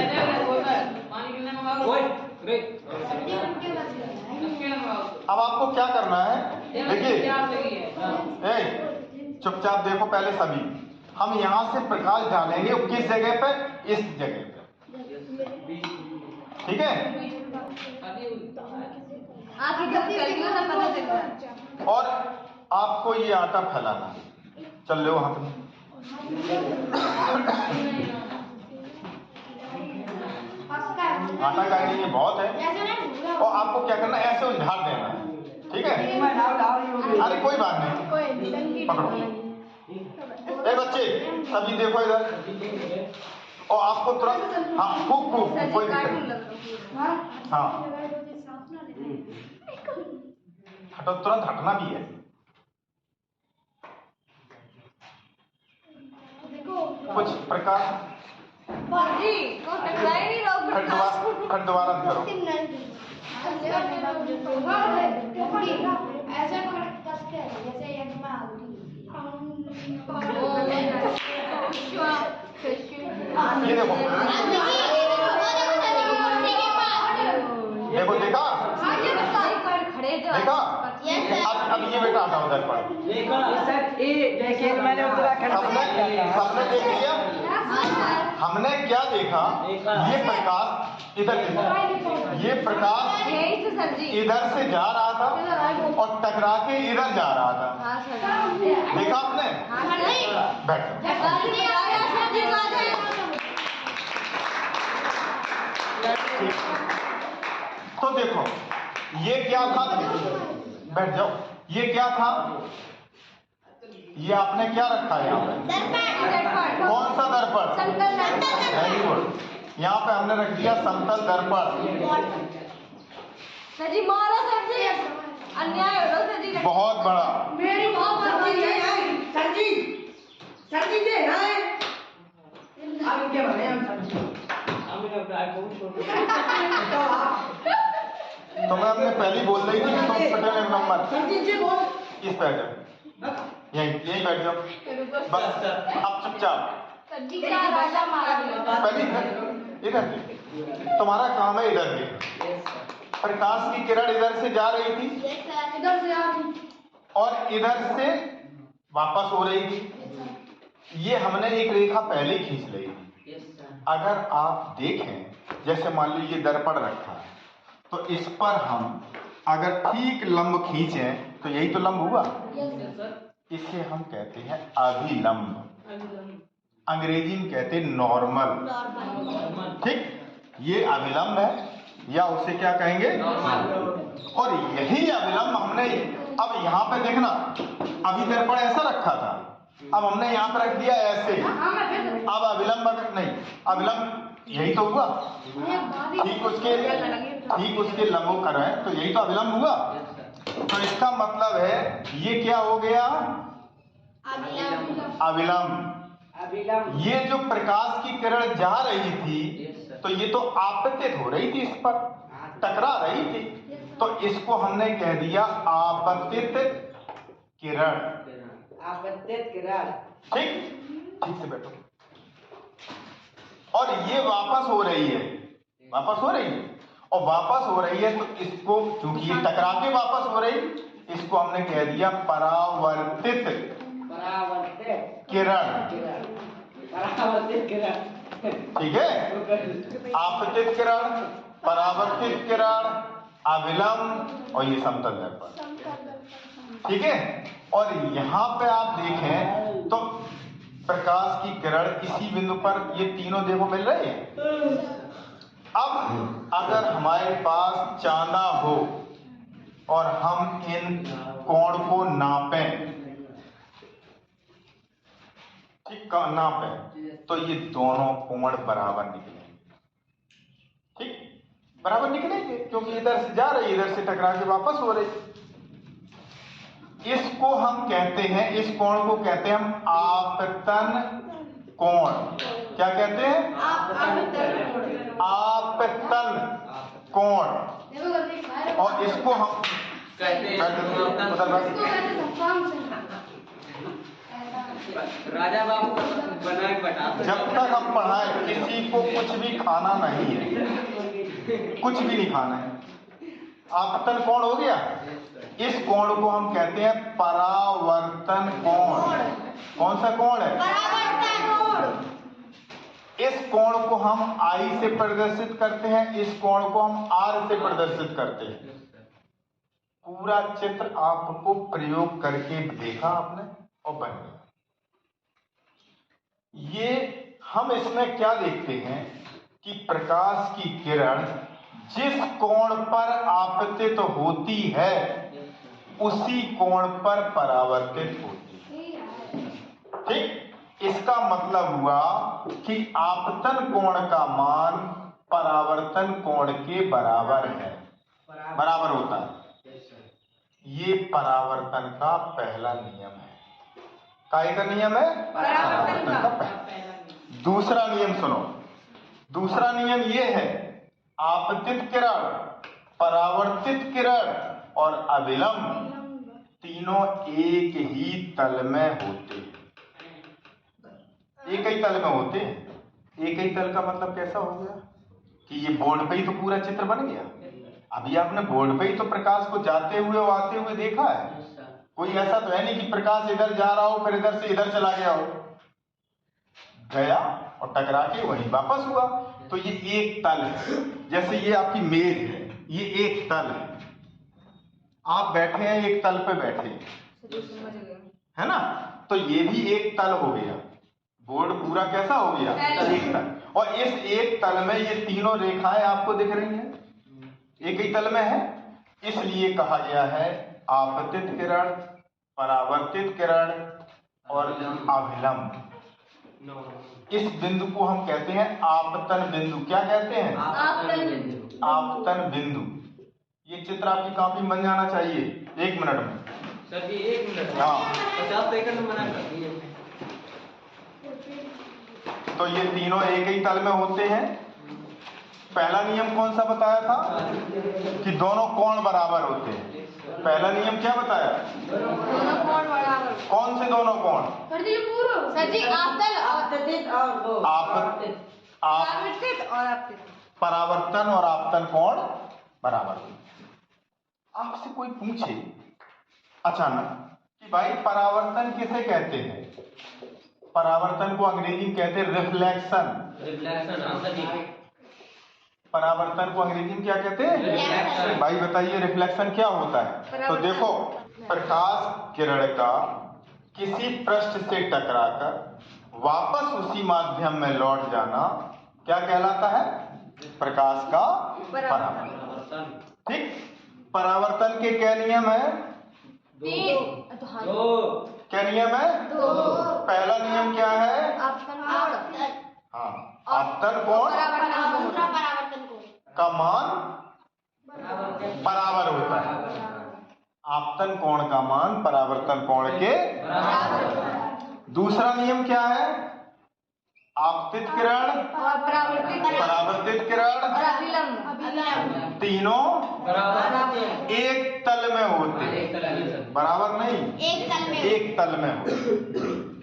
Speaker 1: अब आपको क्या करना है, देखिए, चुपचाप देखो पहले सभी। हम यहाँ से प्रकाश डालेंगे किस जगह पे? इस जगह पे, ठीक है?
Speaker 2: आगे जब करियो ना पता चलेगा।
Speaker 1: और आपको ये आटा फैलाना, चल लो हाथ में, आटा काटने की बहुत है। और आपको क्या करना है, ऐसे उझाड़ देना है, ठीक है? अरे कोई बात नहीं, पकड़ो। ए बच्चे सभी देखो इधर, और आपको तुरंत, हाँ खूब खूब, कोई दिक्कत नहीं, हाँ हटो, तुरंत हटना भी है। कुछ प्रकाश फिर दोबारा करो। ये देखो, देखो देखा, देखा? अब ये बेटा हटा उधर पर, सबने देख लिया। हमने क्या देखा, ये प्रकाश इधर देखा, ये प्रकाश इधर से जा रहा था और टकरा के इधर जा रहा था, देखा आपने? बैठ, तो देखो ये क्या था, बैठ जाओ, ये क्या था, ये आपने क्या रखा है यहाँ पे? कौन सा दर्पण? वेरी गुड, यहाँ पे हमने रख दिया समतल दर्पण। अन्याय हो रहा है बहुत बड़ा,
Speaker 5: मेरी सर जी दे रहा है, आप क्या बने हम
Speaker 1: तो मैं हमने पहली बोल रही थी कि तुम फटे एक नंबर, इस पे आ जाओ, यहीं बैठ जाओ बस, अब चुपचाप। पहले इधर, तुम्हारा काम है इधर के, प्रकाश की किरण इधर से जा रही थी और इधर से वापस हो रही थी। ये हमने एक रेखा पहले खींच ली थी। अगर आप देखें, जैसे मान लीजिए दर्पण रखा है, तो इस पर हम अगर ठीक लंब खींचें तो यही तो लंब हुआ। इसे हम कहते हैं अभिलंब, अंग्रेजी में कहते हैं नॉर्मल, ठीक? ये अभिलंब है, या उसे क्या कहेंगे, और यही अभिलंब हमने, अब यहाँ पे देखना, अभी दर्पण ऐसा रखा था, अब हमने यहाँ पे रख दिया ऐसे, अब अभिलंब नहीं, अभिलंब यही तो हुआ, ठीक उसके लंबों कर रहे हैं, तो यही तो अभिलंब हुआ। तो इसका मतलब है ये क्या हो गया, अभिलंब। ये जो प्रकाश की किरण जा रही थी, तो ये तो आपतित हो रही थी, इस पर टकरा रही थी, तो इसको हमने कह दिया आपतित किरण।
Speaker 5: आपतित किरण,
Speaker 1: ठीक से बैठो। और ये वापस हो रही है, वापस हो रही है, और वापस हो रही है, तो इसको चूंकि ये टकरा के वापस हो रही, इसको हमने कह दिया परावर्तित किरण, ठीक है? आपतित किरण, परावर्तित किरण, अभिलंब और ये समतल दर्पण, ठीक है? और यहाँ पे आप देखें तो प्रकाश की किरण इसी बिंदु पर, ये तीनों देखो मिल रहे हैं। अब अगर हमारे पास चांदा हो और हम इन कोण को नापें, ठीक, नापें, तो ये दोनों कोण बराबर निकलेंगे, ठीक, बराबर निकलेंगे, क्योंकि इधर से जा रही, इधर से टकरा के वापस हो रही। इसको हम कहते हैं, इस कोण को कहते हैं हम आपतन कोण। क्या कहते हैं? आपतन कोण। और इसको हम
Speaker 4: कहते हैं राजा बाबू बना के बता।
Speaker 1: जब तक हम पढ़ाएं किसी को कुछ भी खाना नहीं है, कुछ भी नहीं खाना है। आपतन कोण हो गया। इस कोण को हम कहते हैं परावर्तन कोण। कौन सा कोण है?
Speaker 3: परावर्तन कोण।
Speaker 1: इस कोण को हम आई से प्रदर्शित करते हैं, इस कोण को हम आर से प्रदर्शित करते हैं। पूरा चित्र आपको प्रयोग करके देखा आपने और बन गया। ये हम इसमें क्या देखते हैं कि प्रकाश की किरण जिस कोण पर आपतित होती है उसी कोण पर परावर्तित होती है। ठीक, इसका मतलब हुआ कि आपतन कोण का मान परावर्तन कोण के बराबर है, बराबर होता है। ये परावर्तन का पहला नियम है। काय का नियम है? परावर्तन का पहला। दूसरा नियम सुनो। दूसरा नियम ये है, आपतित किरण, परावर्तित किरण और अभिलंब तीनों एक ही तल में होते हैं। एक ही तल में होते हैं। एक ही तल का मतलब कैसा हो गया कि ये बोर्ड पे ही तो पूरा चित्र बन गया। अभी आपने बोर्ड पे ही तो प्रकाश को जाते हुए और आते हुए देखा है। कोई ऐसा तो है नहीं कि प्रकाश इधर जा रहा हो फिर इधर से इधर चला गया हो, गया और टकरा के वहीं वापस हुआ। तो ये एक तल है। जैसे ये आपकी मेज है, ये एक तल है। आप बैठे हैं एक तल पे बैठे है ना, तो ये भी एक तल हो गया। बोर्ड पूरा कैसा हो गया? एक तल। और इस एक तल में ये तीनों रेखाएं आपको दिख रही हैं, एक ही तल में है। इसलिए कहा गया है आपतित किरण, परावर्तित किरण और अभिलंब। इस बिंदु को हम कहते हैं आपतन बिंदु। क्या कहते हैं?
Speaker 4: आपतन बिंदु।
Speaker 1: आपतन बिंदु। ये चित्र आपकी कॉपी में बन जाना चाहिए 1 मिनट में।
Speaker 4: सर जी 1 मिनट।
Speaker 1: हाँ
Speaker 4: 50 सेकंड में मना कर दिए।
Speaker 1: तो ये तीनों एक ही तल में होते हैं। पहला नियम कौन सा बताया था? कि दोनों कोण बराबर होते हैं। पहला नियम क्या बताया?
Speaker 2: दोनों कोण बराबर।
Speaker 1: कौन से दोनों कोण?
Speaker 2: सर जी
Speaker 5: आपतित और वो
Speaker 2: परावर्तित और आपतित।
Speaker 1: परावर्तन और आपतन कोण बराबर। आपसे कोई पूछे अचानक कि भाई परावर्तन किसे कहते हैं? परावर्तन को अंग्रेजी में कहते हैं रिफ्लेक्शन।
Speaker 4: रिफ्लेक्शन। हाँ सर जी।
Speaker 1: परावर्तन को अंग्रेजी में क्या कहते हैं?
Speaker 4: रिफ्लेक्शन।
Speaker 1: भाई बताइए रिफ्लेक्शन क्या होता है? तो देखो, प्रकाश किरण का किसी पृष्ठ से टकराकर वापस उसी माध्यम में लौट जाना क्या कहलाता है? प्रकाश का परावर्तन। ठीक, परावर्तन के क्या नियम है?
Speaker 4: 2।
Speaker 1: क्या नियम है?
Speaker 2: 2।
Speaker 1: पहला नियम क्या है?
Speaker 2: आपतन कोण।
Speaker 1: हाँ, आपतन कोण
Speaker 3: परावर्तन कोण
Speaker 1: का मान बराबर होता है। आपतन कोण का मान परावर्तन कोण के बराबर। दूसरा नियम क्या है? आपतित किरण, परावर्तित किरण
Speaker 2: और अभिलंब
Speaker 1: तीनों
Speaker 4: बराबर
Speaker 1: एक तल में होते हैं। बराबर नहीं,
Speaker 3: एक तल में।
Speaker 1: एक तल में होते।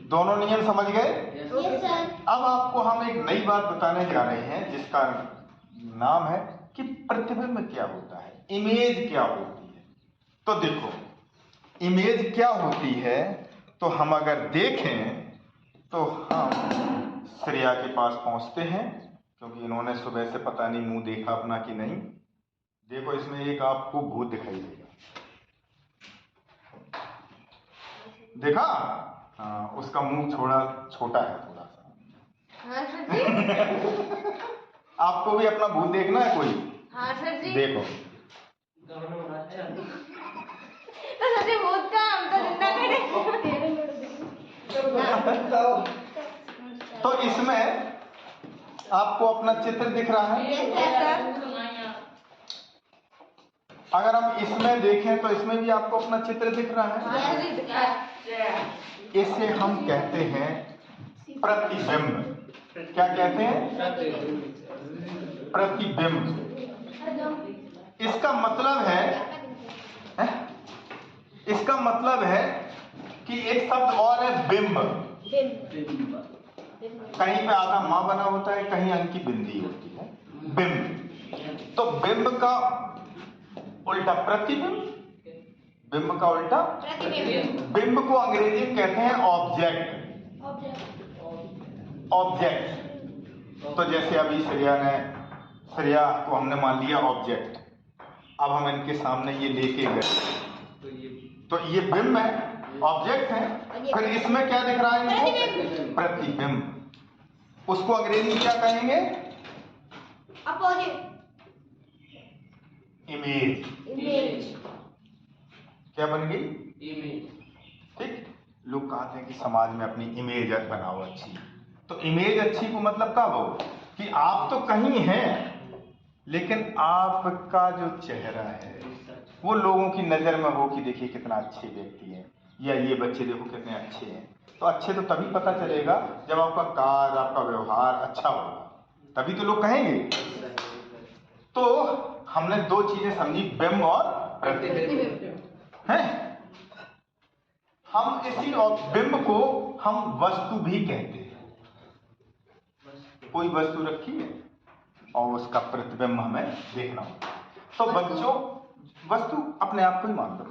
Speaker 1: दोनों नियम समझ गए?
Speaker 3: Yes sir.
Speaker 1: अब आपको हम एक नई बात बताने जा रहे हैं जिसका नाम है कि प्रतिबिंब क्या होता है, इमेज क्या होती है। तो देखो, इमेज क्या होती है तो हम अगर देखें तो हम श्रेया के पास पहुंचते हैं, क्योंकि इन्होंने सुबह से पता नहीं मुंह देखा अपना कि नहीं। देखो, इसमें एक आपको भूत दिखाई देगा, देखा? हाँ, उसका मुंह छोटा है थोड़ा सा।
Speaker 2: हाँ सर जी।
Speaker 1: आपको भी अपना भूत देखना है कोई?
Speaker 2: हाँ सर जी।
Speaker 1: देखो,
Speaker 2: तो सर जी भूत का हम तो जिंदा करे।
Speaker 1: तो इसमें आपको अपना चित्र दिख रहा है।
Speaker 2: Yes sir.
Speaker 1: अगर हम इसमें देखें तो इसमें भी आपको अपना चित्र दिख रहा है।
Speaker 2: हाँ सर जी दिख रहा है।
Speaker 1: इसे हम कहते हैं प्रतिबिंब। क्या कहते हैं? प्रतिबिंब। इसका मतलब है, इसका मतलब है कि एक शब्द और है बिंब। कहीं पे आधा माँ बना होता है, कहीं अंक की बिंदी होती है, बिंब। तो बिंब का उल्टा प्रतिबिंब, बिंब का उल्टा बिंब को अंग्रेजी में कहते हैं ऑब्जेक्ट। ऑब्जेक्ट। तो जैसे अभी श्रेया को हमने मान लिया ऑब्जेक्ट। अब हम इनके सामने ये लेके गए तो ये बिंब है, ऑब्जेक्ट है। फिर इसमें क्या दिख रहा है इनको? प्रतिबिंब। उसको अंग्रेजी में क्या कहेंगे?
Speaker 3: अपोजिट।
Speaker 1: इमेज।
Speaker 3: इमेज।
Speaker 1: क्या बन गई?
Speaker 4: इमेज।
Speaker 1: ठीक। लोग कहते हैं कि समाज में अपनी इमेज बनाओ अच्छी। तो इमेज अच्छी को मतलब क्या हो कि आप तो कहीं हैं लेकिन आपका जो चेहरा है वो लोगों की नजर में हो कि देखिए कितना अच्छे व्यक्ति है, या ये बच्चे देखो कितने अच्छे हैं। तो अच्छे तो तभी पता चलेगा जब आपका कार्य, आपका व्यवहार अच्छा होगा, तभी तो लोग कहेंगे। तो हमने दो चीजें समझी, बिंब और प्रतिबिंब है। हम इसी बिंब को हम वस्तु भी कहते हैं। कोई वस्तु रखी है और उसका प्रतिबिंब हमें देखना होता है। तो बच्चों, वस्तु अपने आप को ही मान लो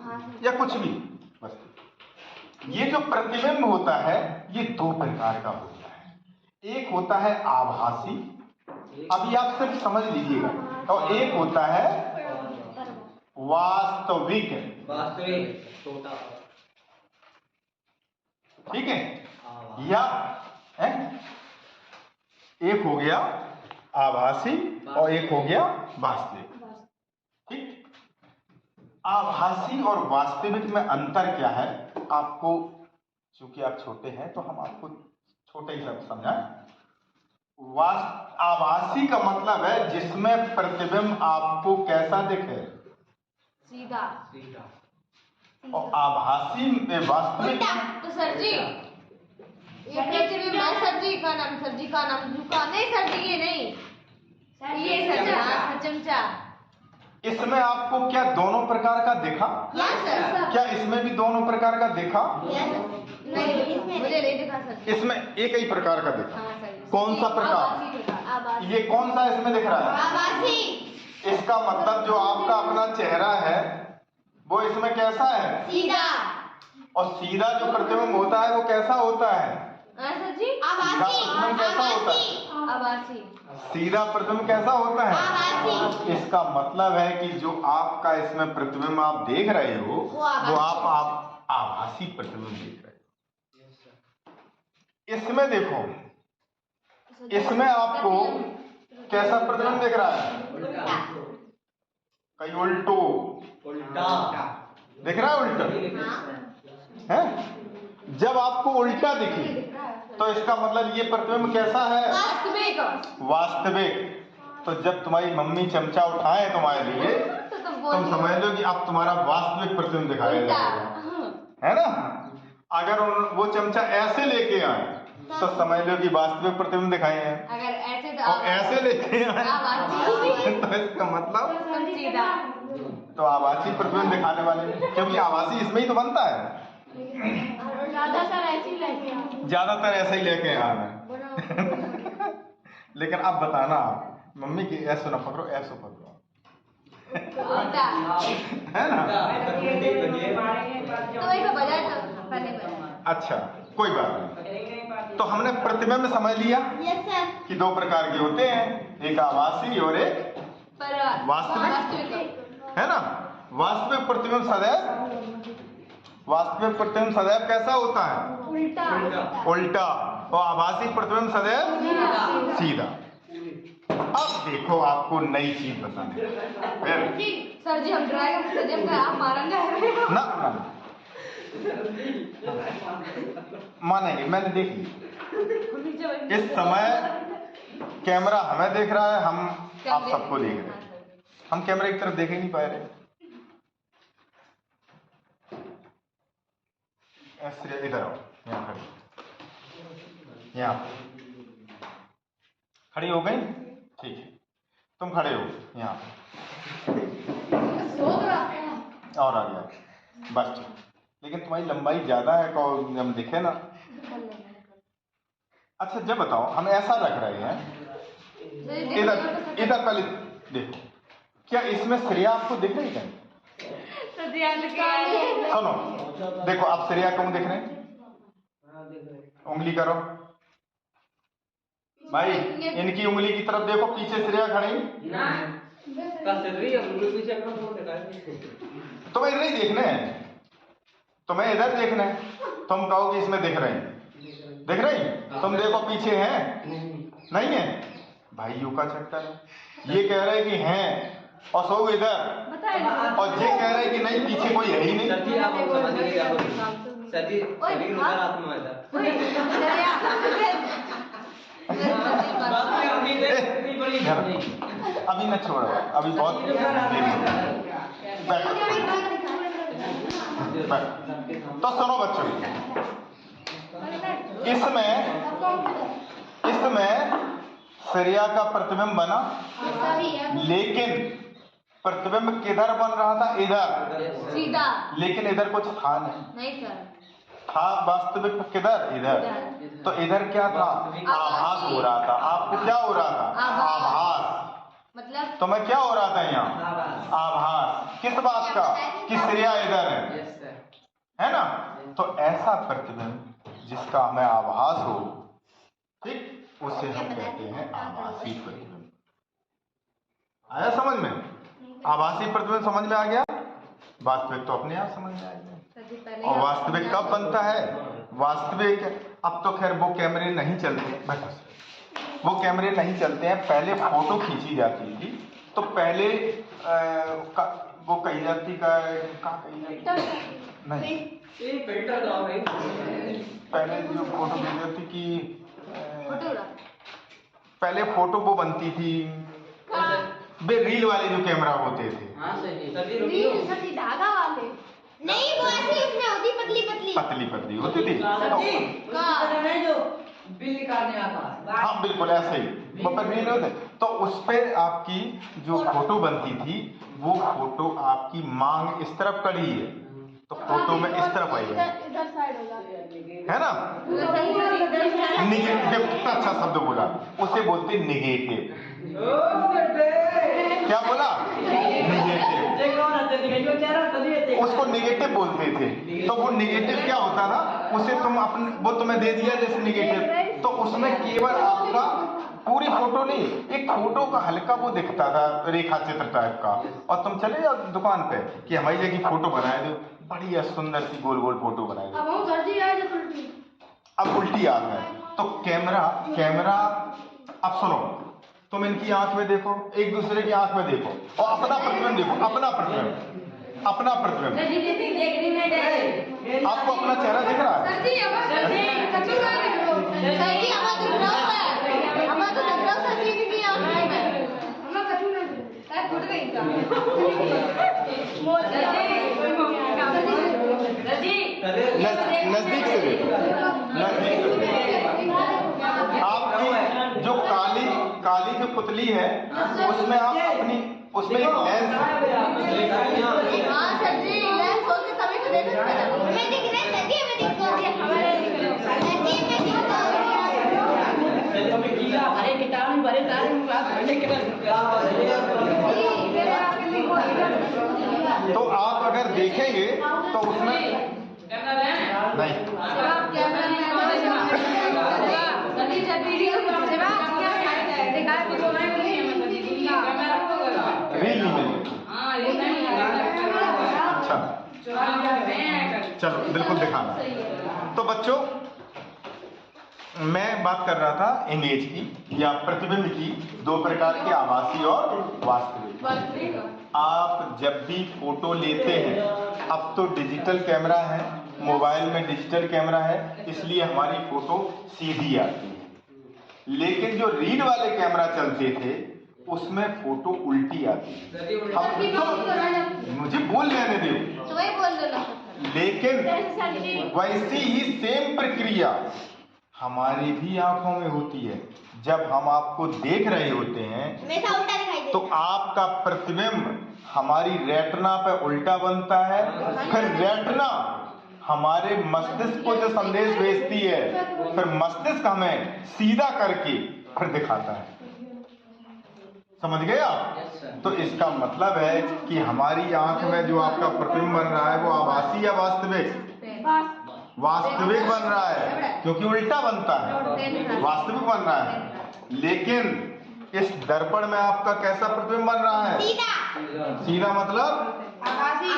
Speaker 1: या कुछ भी वस्तु। ये जो प्रतिबिंब होता है ये दो प्रकार का होता है। एक होता है आभासी, अभी आप सिर्फ समझ लीजिएगा, और एक होता है वास्तविक। ठीक है? या है? एक हो गया आभासी और एक हो गया वास्तविक। ठीक। आभासी और वास्तविक में अंतर क्या है? आपको, चूंकि आप छोटे हैं तो हम आपको छोटे ही सब समझाएं। आभासी का मतलब है जिसमें प्रतिबिंब आपको कैसा दिखे?
Speaker 2: सीधा।
Speaker 1: और आभासी में वास्तविक।
Speaker 2: तो सर जी ये प्रतिबिंब है सर जी का नाम, सर जी का नाम झुका नहीं सर जी, ये नहीं, ये सर चमचा।
Speaker 1: इसमें आपको क्या दोनों प्रकार का दिखा?
Speaker 2: Yes sir.
Speaker 1: क्या इसमें भी दोनों प्रकार का दिखा?
Speaker 2: नहीं, मुझे नहीं दिखा सर।
Speaker 1: इसमें एक ही प्रकार का दिखा।
Speaker 2: हाँ सर।
Speaker 1: कौन सा प्रकार? ये कौन सा इसमें दिख रहा है?
Speaker 3: आभासी।
Speaker 1: इसका मतलब जो आपका अपना चेहरा है वो इसमें कैसा है?
Speaker 3: सीधा।
Speaker 1: और सीधा जो प्रतिबिंब होता है वो कैसा होता है?
Speaker 2: सर जी
Speaker 3: आभासी।
Speaker 1: सीधा प्रतिबिंब कैसा होता है?
Speaker 2: आभासी।
Speaker 1: सीधा प्रतिबिंब कैसा होता है?
Speaker 3: आभासी।
Speaker 1: इसका मतलब है कि जो आपका इसमें प्रतिबिंब आप देख रहे हो वो आप आभासी प्रतिबिंब देख रहे हो। इसमें देखो, इसमें आपको कैसा प्रतिबिंब दिख रहा है? कहीं उल्टो दिख रहा है, उल्टा है। जब आपको उल्टा दिखे तो इसका मतलब ये प्रतिबिंब कैसा है? वास्तविक। तो जब तुम्हारी मम्मी चमचा उठाए तुम्हारे लिए तुम समझ लो कि अब तुम्हारा वास्तविक प्रतिबिंब दिखाया जाएगा, है ना। अगर वो चमचा ऐसे लेके आए तो समझ लो कि वास्तविक प्रतिबिंब दिखाए हैं।
Speaker 2: अगर ऐसे तो
Speaker 1: और ऐसे लेके आए तो इसका मतलब तो आभासी प्रतिबिंब दिखाने वाले, क्योंकि आभासी इसमें ही तो बनता है। ज्यादातर ऐसा ही लेके आना है। लेकिन अब बताना आप मम्मी की ऐसो ना पकड़ो, ऐसो पकड़ो, है ना।
Speaker 2: तो वही तो बजाय तो पहले बजाय।
Speaker 1: अच्छा कोई बात नहीं। तो हमने प्रतिबिंब समझ लिया
Speaker 3: यस सर।
Speaker 1: कि दो प्रकार के होते हैं, एक आभासी और एक वास्तविक, है ना। वास्तविक प्रतिबिंब सदैव कैसा होता है? उल्टा। और आभासी प्रतिबिंब सदैव सीधा। अब देखो आपको नई चीज बताने
Speaker 2: सर जी हम ड्राइंग प्रतिबिंब का आप मारेंगे
Speaker 1: ना मानेंगे। मैंने देख ली, इस समय कैमरा हमें देख रहा है, हम आप सबको देख रहे हैं। हम कैमरे की तरफ देख ही नहीं पा रहे, श्रेया इधर आओ, यहाँ खड़ी, यहाँ खड़ी हो गई, ठीक है, तुम खड़े हो यहाँ और आ गया, बस ठीक। लेकिन तुम्हारी लंबाई ज्यादा है, तो हम दिखे ना। अच्छा जब बताओ, हम ऐसा रख रहे हैं, इधर पहले देखो, क्या इसमें श्रेया आपको दिख रही है? सुनो, देखो आप श्रेया कहूँ दिख रहे हैं, उंगली करो भाई, इनकी उंगली की तरफ देखो, पीछे श्रेया खड़ी, तुम्हें इधर ही देखना है, तुम्हें इधर देखना है, तुम कहो कि इसमें दिख रहे हैं, दिख रही, तुम देखो पीछे हैं, नहीं है भाई, यू का चक्कर है, ये कह रहे हैं कि हैं और सो इधर, और ये कह रहे हैं कि नहीं पीछे कोई है ही नहीं।
Speaker 4: सर जी आप समझिएगा, सर जी शरीर उधर आत्मा इधर।
Speaker 1: अभी न छोड़ो, अभी बहुत तो सुनो बच्चों, इसमें श्रेया का प्रतिबिंब बना, लेकिन प्रतिबिंब किधर बन रहा था? इधर
Speaker 2: सीधा,
Speaker 1: लेकिन इधर कुछ था नहीं
Speaker 2: सर,
Speaker 1: था वास्तविक किधर? इधर। तो इधर क्या था? आभास हो रहा था। आपको क्या हो रहा था? आभास।
Speaker 2: मतलब
Speaker 1: तुम्हें क्या हो रहा था यहाँ? आभास। किस बात का? कि श्रेया इधर है ना? तो ऐसा प्रतिबिंब जिसका हमें आभास हो, ठीक, उसे हम कहते हैं आभासी प्रतिबिंब। आया समझ में? आभासी प्रतिबिंब समझ में आ गया? वास्तविक तो अपने आप समझ में आ गया। और वास्तविक कब बनता है? वास्तविक अब तो खैर वो कैमरे नहीं चलते, वो कैमरे नहीं चलते हैं। पहले फोटो खींची जाती थी, तो पहले वो कही जाती का नहीं, पहले जो फोटो खींची जाती कि पहले फोटो वो बनती थी, वे रील वाले जो कैमरा होते थे,
Speaker 3: धागा वाले नहीं, वो ऐसी इसमें होती पतली
Speaker 1: पतली होती थी,
Speaker 5: जो बिल निकालने आता।
Speaker 1: हाँ बिल्कुल ऐसे ही वो पर रील होते। तो उस पे आपकी जो फोटो बनती थी, वो फोटो आपकी मांग इस तरफ कड़ी है, तो फोटो में इस तरफ आई है ना? निगेटिव, कितना अच्छा शब्द बोला, उसे बोलते निगेटिव। क्या बोला? निगेटिव। उसको निगेटिव बोलते थे। तो वो निगेटिव क्या होता था? उसे तुम अपने वो तुम्हें दे दिया जैसे निगेटिव, तो उसमें केवल आपका पूरी फोटो नहीं, एक फोटो का हल्का वो दिखता था, रेखा चित्र टाइप का। और तुम चले जाओ दुकान पे कि हमारी जगह फोटो बनाए दो, बढ़िया सुंदर सी गोल गोल फोटो बनाए दो। अब उल्टी आंख है, तो कैमरा अब सुनो, तुम इनकी आंख में देखो, एक दूसरे की आंख में देखो, और अपना प्रतिबिंब देखो, अपना प्रतिबिंब। आपको अपना चेहरा दिख रहा है? नजदीक से देखो, आपकी जो काली जो पुतली है, उसमें आप अपनी, उसमें एक लेंस है।
Speaker 2: हाँ सर जी, लेंस होते तभी तो देख सकते हैं।
Speaker 3: हमें दिख रहा है सर जी, हमें दिख रहा है,
Speaker 5: अरे किताब भरे सारे
Speaker 1: तो आप अगर देखेंगे तो उसमें नहीं, रील नहीं मिली। अच्छा चलो बिल्कुल दिखाना। तो बच्चों, मैं बात कर रहा था इमेज की या प्रतिबिंब की, दो प्रकार के, आभासी और वास्तविक। आप जब भी फोटो लेते हैं, अब तो डिजिटल कैमरा है, मोबाइल में डिजिटल कैमरा है, इसलिए हमारी फोटो सीधी आती है। लेकिन जो रील वाले कैमरा चलते थे, उसमें फोटो उल्टी आती है। मुझे बोल लेने दो,
Speaker 2: तो वही बोल दो ना।
Speaker 1: लेकिन
Speaker 2: सर जी
Speaker 1: वैसी ही सेम प्रक्रिया हमारी भी आंखों में होती है। जब हम आपको देख रहे होते हैं
Speaker 3: हमेशा उल्टा दिखाई देता
Speaker 1: तो आपका प्रतिबिंब हमारी रेटिना पे उल्टा बनता है, फिर रेटिना हमारे मस्तिष्क को जो संदेश भेजती है, फिर मस्तिष्क हमें सीधा करके फिर दिखाता है। समझ गए आप?
Speaker 4: Yes sir.
Speaker 1: तो इसका मतलब है कि हमारी आंख में जो आपका प्रतिबिंब बन रहा है वो आभासी या वास्तविक? वास्तविक बन रहा है, क्योंकि उल्टा बनता है, वास्तविक बन रहा है। लेकिन इस दर्पण में आपका कैसा प्रतिबिंब बन रहा है?
Speaker 3: सीधा
Speaker 1: सीधा मतलब
Speaker 3: आभासी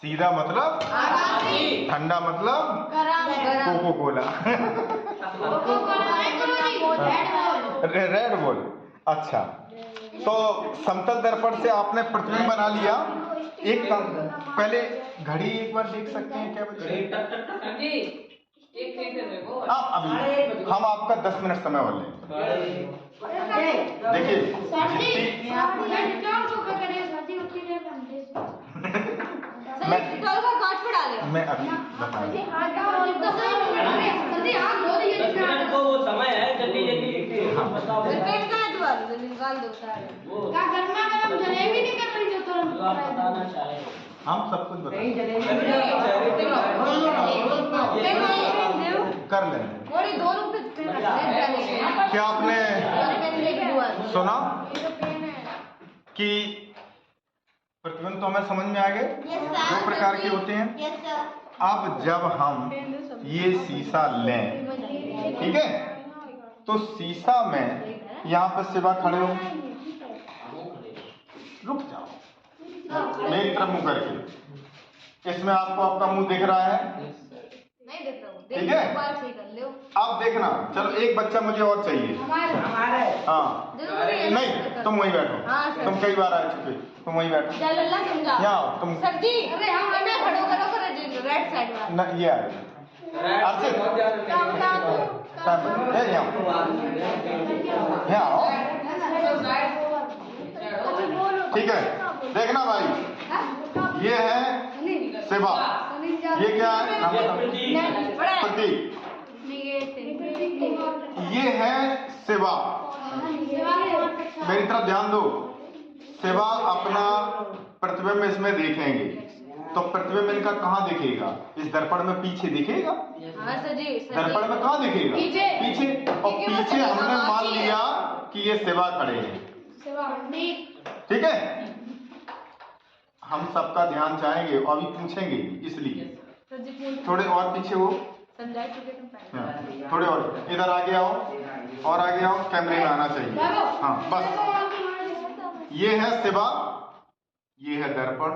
Speaker 1: सीधा मतलब
Speaker 3: आभासी
Speaker 1: ठंडा मतलब
Speaker 3: गरम
Speaker 1: कोको कोला रेड बॉल। अच्छा, तो समतल दर्पण से आपने प्रतिबिंब बना लिया। एक काम, पहले घड़ी एक बार देख सकते हैं क्या बच्चे? आप अभी हम आपका 10 मिनट समय और लें। देखिए जितनी मैं
Speaker 2: कल का काट पड़ा लिया।
Speaker 1: मैं अभी बता
Speaker 4: तो वो समय है, जल्दी जल्दी बताओ।
Speaker 2: पेट का है द्वार जल्दी निकाल दो सारे।
Speaker 3: जलेबी नहीं कर रही जो तुरंत
Speaker 4: आप बताना चाहे
Speaker 1: हम सब कुछ बता कर लेंगे।
Speaker 2: थोड़ी दोनों पे
Speaker 1: क्या आपने सुना कि प्रतिबिंब तो हमें समझ में आ गए दो प्रकार के होते हैं।
Speaker 3: यस सर
Speaker 1: अब जब हम ये शीशा लें, ठीक है, तो शीशा में यहाँ पे सिवा खड़े हो, रुक जाओ मेरी तरफ मुंह करके। इसमें आपको आपका मुंह दिख रहा है,
Speaker 2: नहीं देता हूँ।
Speaker 1: ठीक है?
Speaker 2: बार सही कर लो।
Speaker 1: अब देखना। चलो एक बच्चा मुझे और चाहिए। हाँ नहीं, तुम वहीं बैठो।
Speaker 2: हाँ, सर।
Speaker 1: तुम कई बार आ चुके, तुम वहीं बैठो।
Speaker 2: चल अल्लाह समझा।
Speaker 1: यहाँ आओ, तुम
Speaker 2: सर जी अरे हम इन्हें खड़ो करो राइट साइड वाला।
Speaker 1: न, ये आ रही। अर्षित यहाँ आओ। ठीक है, देखना भाई, ये है शिवा, ये क्या है? नाम बताओ। प्रतीक। ये है शिवा। मेरी तरफ ध्यान दो। शिवा अपना प्रतिबिंब इसमें देखेंगे, तो प्रतिबिंब इनका कहाँ दिखेगा? इस दर्पण में पीछे दिखेगा।
Speaker 2: हाँ सर जी।
Speaker 1: दर्पण में कहाँ दिखेगा? पीछे। और पीछे हमने मान लिया कि ये शिवा खड़े हैं, ठीक है? हम सबका ध्यान चाहेंगे और अभी पूछेंगे, इसलिए थोड़े और पीछे हो। हाँ, थोड़े और इधर आगे आओ, और आगे आओ, कैमरे में आना चाहिए। हाँ बस, ये है शिवा, ये है दर्पण।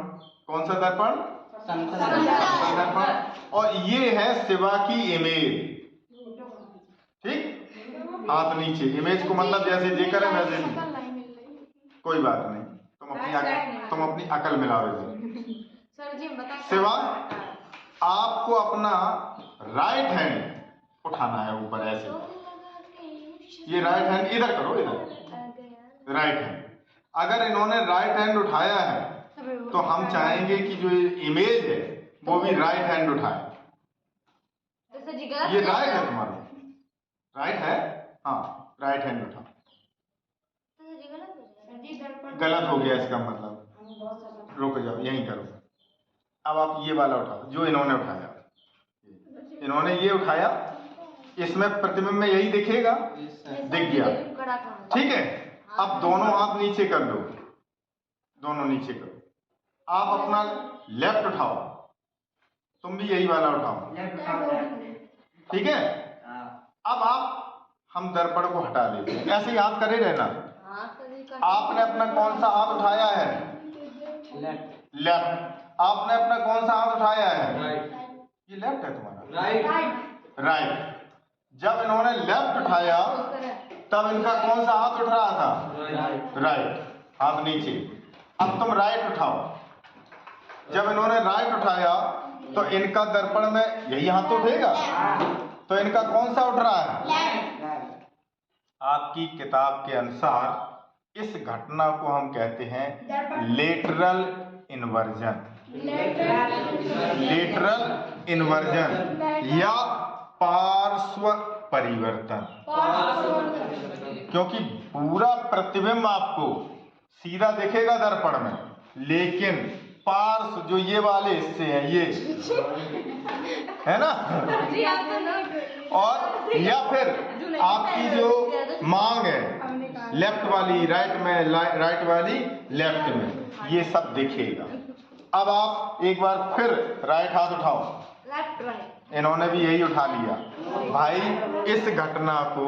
Speaker 1: कौन सा दर्पण? समतल दर्पण। और ये है शिवा की इमेज, ठीक? हाथ नीचे, इमेज को मतलब जैसे जे करें वैसे नहीं, कोई बात नहीं। तुम अपनी अकल मिलाओ इधर।
Speaker 2: सर जी बता।
Speaker 1: शिवा, आपको अपना राइट हैंड उठाना है ऊपर ऐसे। ये राइट हैंड इधर करो, इधर राइट हैंड। अगर इन्होंने राइट हैंड उठाया है तो हम चाहेंगे कि जो इमेज है वो भी राइट हैंड उठाए। ये राइट है तुम्हारा, राइट है? हाँ, राइट हैंड उठाओ। गलत हो गया इसका मतलब, रुक जाओ, यहीं करो। अब आप ये वाला उठाओ जो इन्होंने उठाया। इन्होंने ये उठाया, इसमें प्रतिबिंब में यही दिखेगा, दिख गया, ठीक है? अब दोनों हाथ नीचे कर दो, दोनों नीचे करो। आप अपना लेफ्ट उठाओ, तुम भी यही वाला उठाओ, ठीक है? अब आप हम दर्पण को हटा देते हैं, ऐसे ही हाथ करे रहना। आपने अपना कौन सा हाथ उठाया है? लेफ्ट। आपने अपना कौन सा हाथ उठाया है? ये लेफ्ट है तुम्हारा, राइट। जब इन्होंने लेफ्ट उठाया तब इनका कौन सा हाथ उठ रहा था? राइट, हाथ नीचे। अब तुम राइट उठाओ। जब इन्होंने राइट उठाया तो इनका दर्पण में यही हाथ उठेगा, तो इनका कौन सा उठ रहा है? आपकी किताब के अनुसार इस घटना को हम कहते हैं लेटरल इन्वर्जन। लेटरल इन्वर्जन या पार्श्व परिवर्तन, क्योंकि पूरा प्रतिबिंब आपको सीधा दिखेगा दर्पण में, लेकिन पार्श्व जो ये वाले हिस्से हैं ये है ना,
Speaker 2: जी आप तो नोट
Speaker 1: और या फिर आपकी जो मांग है लेफ्ट वाली राइट में, राइट वाली लेफ्ट में, ये सब दिखेगा। अब आप एक बार फिर राइट हाथ उठाओ।
Speaker 2: लेफ्ट राइट,
Speaker 1: इन्होंने भी यही उठा लिया। भाई इस घटना को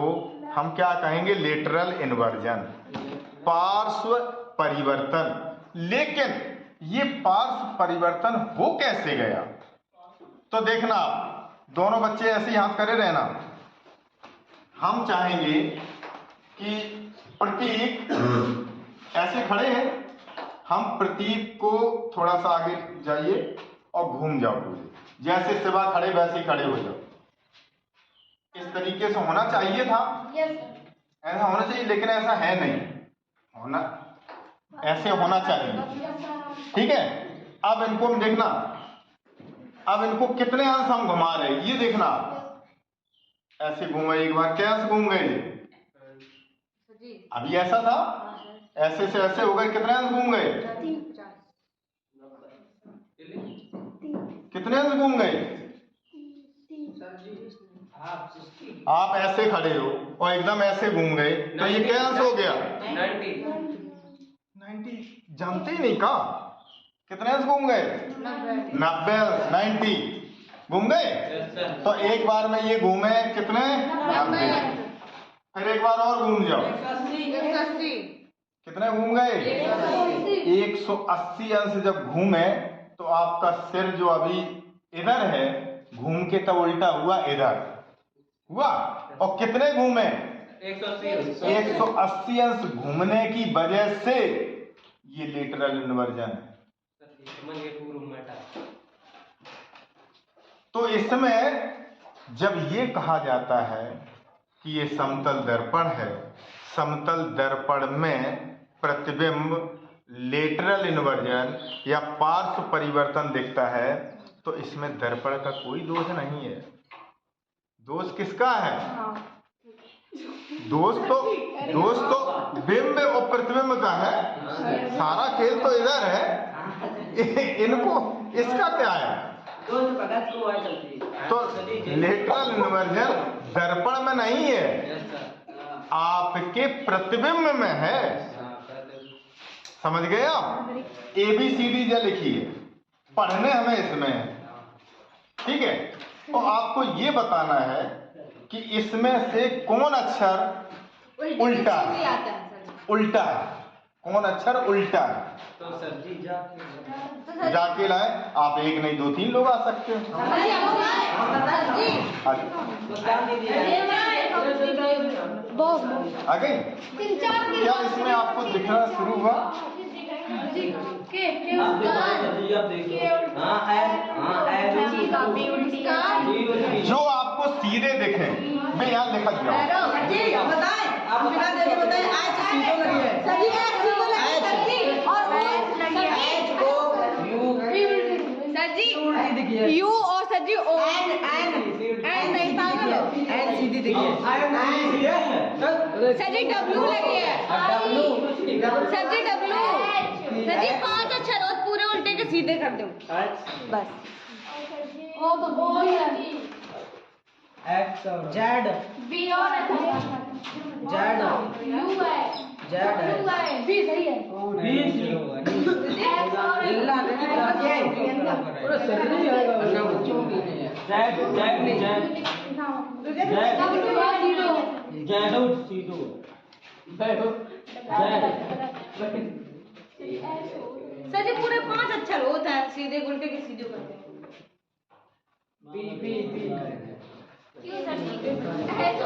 Speaker 1: हम क्या कहेंगे? लेटरल इन्वर्जन, पार्श्व परिवर्तन। लेकिन ये पार्श्व परिवर्तन हो कैसे गया? तो देखना, आप दोनों बच्चे ऐसे ही हाथ करे रहना। हम चाहेंगे कि प्रतीक ऐसे खड़े हैं, हम प्रतीक को थोड़ा सा आगे जाइए और घूम जाओ पूरे, जैसे शिवा खड़े वैसे ही खड़े हो जाओ। इस तरीके से होना चाहिए था, ऐसा होना चाहिए, लेकिन ऐसा है नहीं होना, ऐसे होना चाहिए। ठीक है, अब इनको हम देखना, अब इनको कितने अंश हम घुमा रहे हैं ये देखना। ऐसे घूमे एक बार, कैसे घूम गए? अभी ऐसा था, ऐसे से ऐसे हो गए, कितने अंश घूम गए? कितने अंश घूम गए? आप ऐसे खड़े हो और एकदम ऐसे घूम गए, तो ये क्या अंश हो गया? 90। जानते ही नहीं का कितने अंश घूम गए? 90 अंश, 90 घूम गए। तो एक बार में ये घूमे कितने? 90। फिर एक बार और घूम जाओ,
Speaker 2: 180,
Speaker 1: कितने घूम गए? 180 अंश जब घूमे तो आपका सिर जो अभी इधर है घूम के तब उल्टा हुआ इधर हुआ, और कितने घूमे? 180 अंश घूमने की वजह से ये लेटरल इन्वर्जन है। तो इसमें जब ये कहा जाता है कि ये समतल दर्पण है, समतल दर्पण में प्रतिबिंब लेटरल इन्वर्जन या पार्श्व परिवर्तन दिखता है, तो इसमें दर्पण का कोई दोष नहीं है। दोष किसका है? दोष तो बिंब और प्रतिबिंब का है। सारा खेल तो इधर है, इनको इसका क्या है? तो लेटरल इन्वर्जन दर्पण में नहीं है, आपके प्रतिबिंब में है। समझ गए आप? ABCD जो लिखिए, पढ़ने हमें इसमें, ठीक है। तो आपको ये बताना है कि इसमें से कौन अक्षर उल्टा है, उल्टा है, कौन अक्षर उल्टा है।
Speaker 4: तो सर जी
Speaker 1: जाके लाए, आप एक नहीं 2-3 लोग आ सकते हो। आ गई? क्या इसमें आपको दिखना शुरू हुआ? जो आपको सीधे दिखे, मैं यहाँ लिखा दिया।
Speaker 5: बताएं, आप बिना देरी बताएं, आज सीधो लगी है।
Speaker 2: यू और सर जी ओ
Speaker 5: एन
Speaker 2: नहीं पागल हो?
Speaker 5: एन सीधी दिखी है।
Speaker 2: सर जी डब्ल्यू लगी है, सर जी डब्ल्यू, सर जी 5 अक्षर और पूरे उल्टे के सीधे कर दो बस।
Speaker 3: ओ तो बहुत
Speaker 5: एक्स और जेड,
Speaker 3: बी और
Speaker 5: जेड
Speaker 3: यू है,
Speaker 5: जेड है,
Speaker 3: बी सही है, एक्स और
Speaker 5: इल्ला पूरा शरीर ही आएगा।
Speaker 2: सर जी पूरे 5 अक्षर होता है, सीधे उल्टे के सीधे करते हैं।
Speaker 3: क्यों सर जी है तो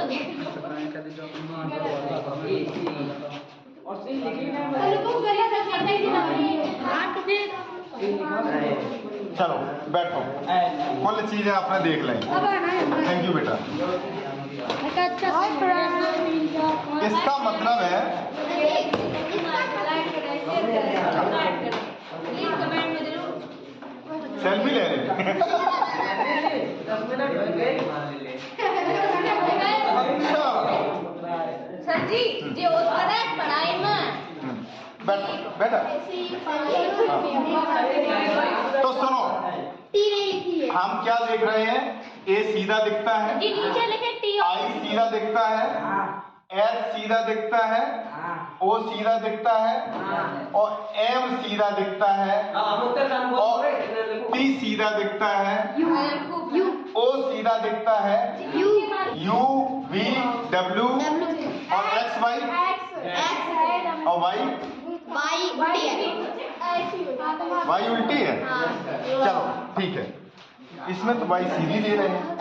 Speaker 3: अनुपम करिए सर करते ही ना
Speaker 1: चलो बैठो, कुल चीजें आपने देख ली। थैंक यू बेटा। इसका मतलब है
Speaker 5: 10 मिनट हो गए।
Speaker 1: अच्छा
Speaker 2: सर जी जे होता है पढ़ाई में
Speaker 1: बेटा तो सुनो,
Speaker 3: टी नहीं लिखी है।
Speaker 1: हम क्या देख रहे हैं? ए सीधा दिखता है,
Speaker 2: जी नीचे लिखे टी
Speaker 1: आई सीधा दिखता है, एच सीधा दिखता है, ओ सीधा दिखता है और एम सीधा दिखता है और टी सीधा दिखता है, ओ सीधा दिखता है, यू वी डब्ल्यू और एक्स वाई और वाई वाई उल्टी है। चलो ठीक है, इसमें तो वाई सीधी दे रहे हैं।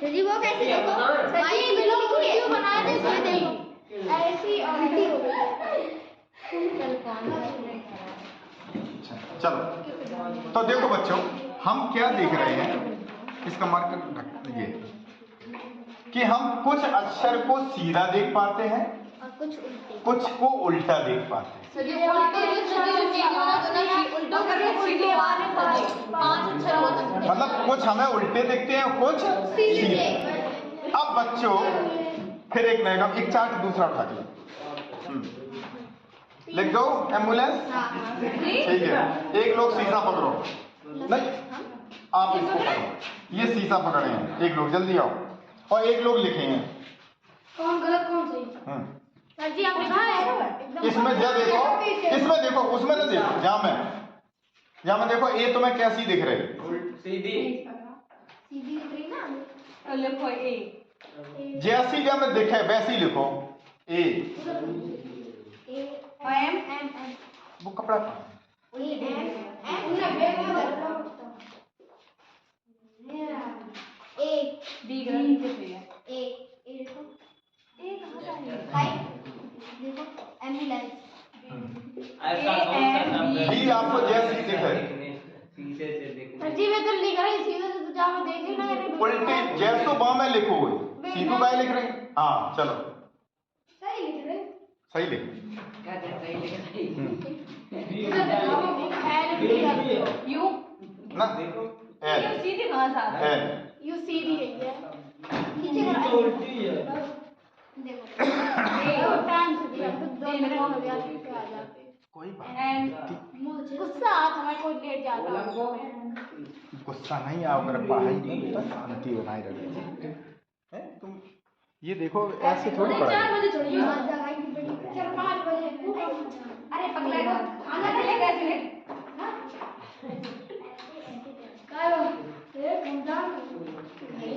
Speaker 3: जी वो कैसे देखो? भाई बिल्कुल क्यों बनाया थे इसमें देखो ऐसी उल्टी हो गई।
Speaker 1: चलो तो देखो बच्चों, हम क्या देख रहे हैं, इसका मार्कर ये कि हम कुछ अक्षर को सीधा देख पाते हैं,
Speaker 3: और कुछ उल्टी।
Speaker 1: कुछ को उल्टा देख पाते हैं। मतलब कुछ हमें उल्टे दिखते हैं, कुछ सीधे। अब बच्चों फिर एक नया काम, एक चार्ट दूसरा उठा के लिख दो एम्बुलेंस। ठीक है, एक लोग शीशा पकड़ो, नहीं आप इसको पकड़ो, ये शीशा पकड़े हैं एक लोग, जल्दी आओ। और एक लोग लिखेंगे
Speaker 3: कौन गलत कौन सही। सर जी आपने कहा है
Speaker 1: इसमें जा देखो, इसमें देखो, उसमें ना देखो, जहाँ में देखो ए तुम्हें कैसी दिख रही?
Speaker 4: सीधी
Speaker 3: सीधी दिख रही ना।
Speaker 2: लिखो ए
Speaker 1: जैसी जहाँ में दिखे वैसी लिखो ए।
Speaker 3: एम
Speaker 1: वो कपड़ा कहाँ है?
Speaker 2: डी देखो
Speaker 3: एम्बुलेंस।
Speaker 4: ऐसा कौन सा शब्द है?
Speaker 1: भी आपको जैसी दिखे,
Speaker 4: शीशे से देखने
Speaker 3: सर जी मैं तो लिख रही सीधे से तो जहाँ मैं देख ना
Speaker 1: उल्टी जैसो बाँ में लिखो, सीधो बाएं लिख रहे हैं। हाँ चलो
Speaker 3: सही लिख रहे।
Speaker 1: सही लिख।
Speaker 2: यू
Speaker 1: ना एल
Speaker 2: सीधी कहाँ से आ रहा है?
Speaker 1: एल
Speaker 3: यू सीधी है ये नीचे करो। देखो टाइम से दिया तो 2 मिनट हो गया फिर आ जाते।
Speaker 1: कोई बात
Speaker 2: एंड
Speaker 3: मुझे गुस्सा आता हमारे को लेट जाता है।
Speaker 1: गुस्सा नहीं आओ, अगर पढ़ाई में बेटा शांति बनाए रखो। हैं तुम ये देखो ऐसे थोड़ी
Speaker 2: 4
Speaker 1: पढ़ाई।
Speaker 2: बजे छोड़िए।
Speaker 3: 4-5 बजे। अरे पगला को खाना खिला कैसे ले?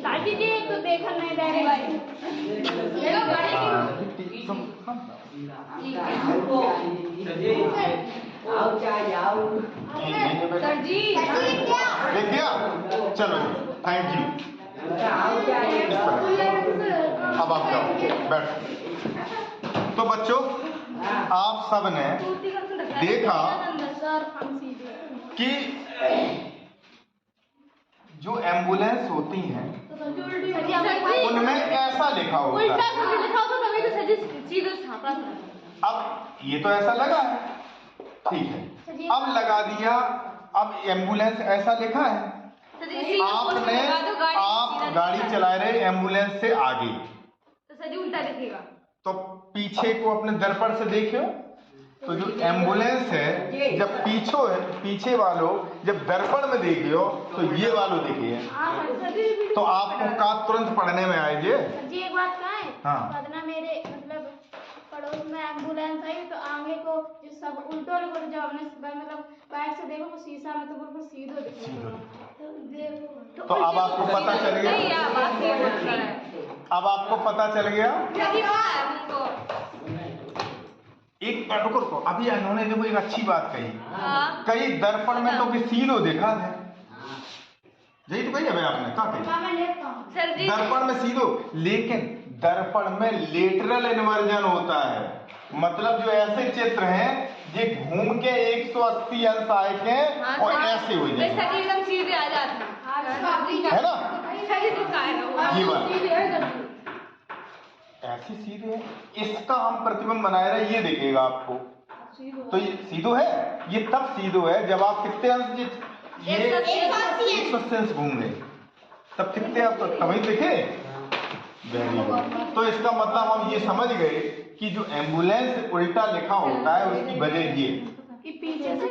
Speaker 3: साजी जी तो देखा नहीं दे रही भाई। ये लो गाड़ी की
Speaker 1: तुम
Speaker 5: आओ चाय आओ।
Speaker 2: सर जी
Speaker 1: देख दिया? चलो थैंक यू।
Speaker 5: आओ चाय।
Speaker 1: अब आप जाओ बैठो। तो बच्चों आप सब ने देखा कि जो एम्बुलेंस होती हैं उनमें ऐसा लिखा होता है।
Speaker 2: उल्टा लिखा हो तो तभी तो सर जी सीधे छापा था।
Speaker 1: अब ये तो ऐसा लगा है, ठीक है, अब लगा दिया, अब एम्बुलेंस ऐसा लिखा है। आपने आप गाड़ी चला रहे एम्बुलेंस से आगे,
Speaker 2: तो सर जी उल्टा दिखेगा।
Speaker 1: तो पीछे को अपने दर्पण से देखियो, तो जो एम्बुलेंस है जब पीछे वालों जब दर्पण में देखियो तो ये वालों देखिए, तो आपको का तुरंत पढ़ने में आए जे।
Speaker 3: जी एक बात कहा है।
Speaker 1: हाँ।
Speaker 3: पढ़ना मेरे मतलब पड़ोस में एम्बुलेंस आई तो आगे को जो सब उल्टो लोग जब हमने मतलब बैक से देखो तो शीशा में तो बिल्कुल सीधो दिखेगा।
Speaker 1: तो अब आपको पता चल गया, अब आपको पता चल गया। एक रुको, अभी इन्होंने देखो एक अच्छी बात कही, कई दर्पण में तो सीधो देखा है, यही तो कही है भाई आपने, क्या कही? दर्पण में सीधो, लेकिन दर्पण में लेटरल इन्वर्जन होता है, मतलब जो ऐसे चित्र हैं ये घूम के 180 अंश आए के और ऐसे हो जाए,
Speaker 2: एकदम सीधे आ जाता
Speaker 1: है ना? ये बात ऐसी सीधे है, इसका हम प्रतिबिंब बनाए रहे, ये दिखेगा आपको। तो ये सीधो है, ये तब सीधो है जब आप कितने अंश ये 180 से घूम गए, तब कितने आप तभी दिखे। Very good. तो इसका मतलब हम ये समझ गए कि जो एम्बुलेंस उल्टा लिखा होता है उसकी वजह ये
Speaker 3: कि पीछे से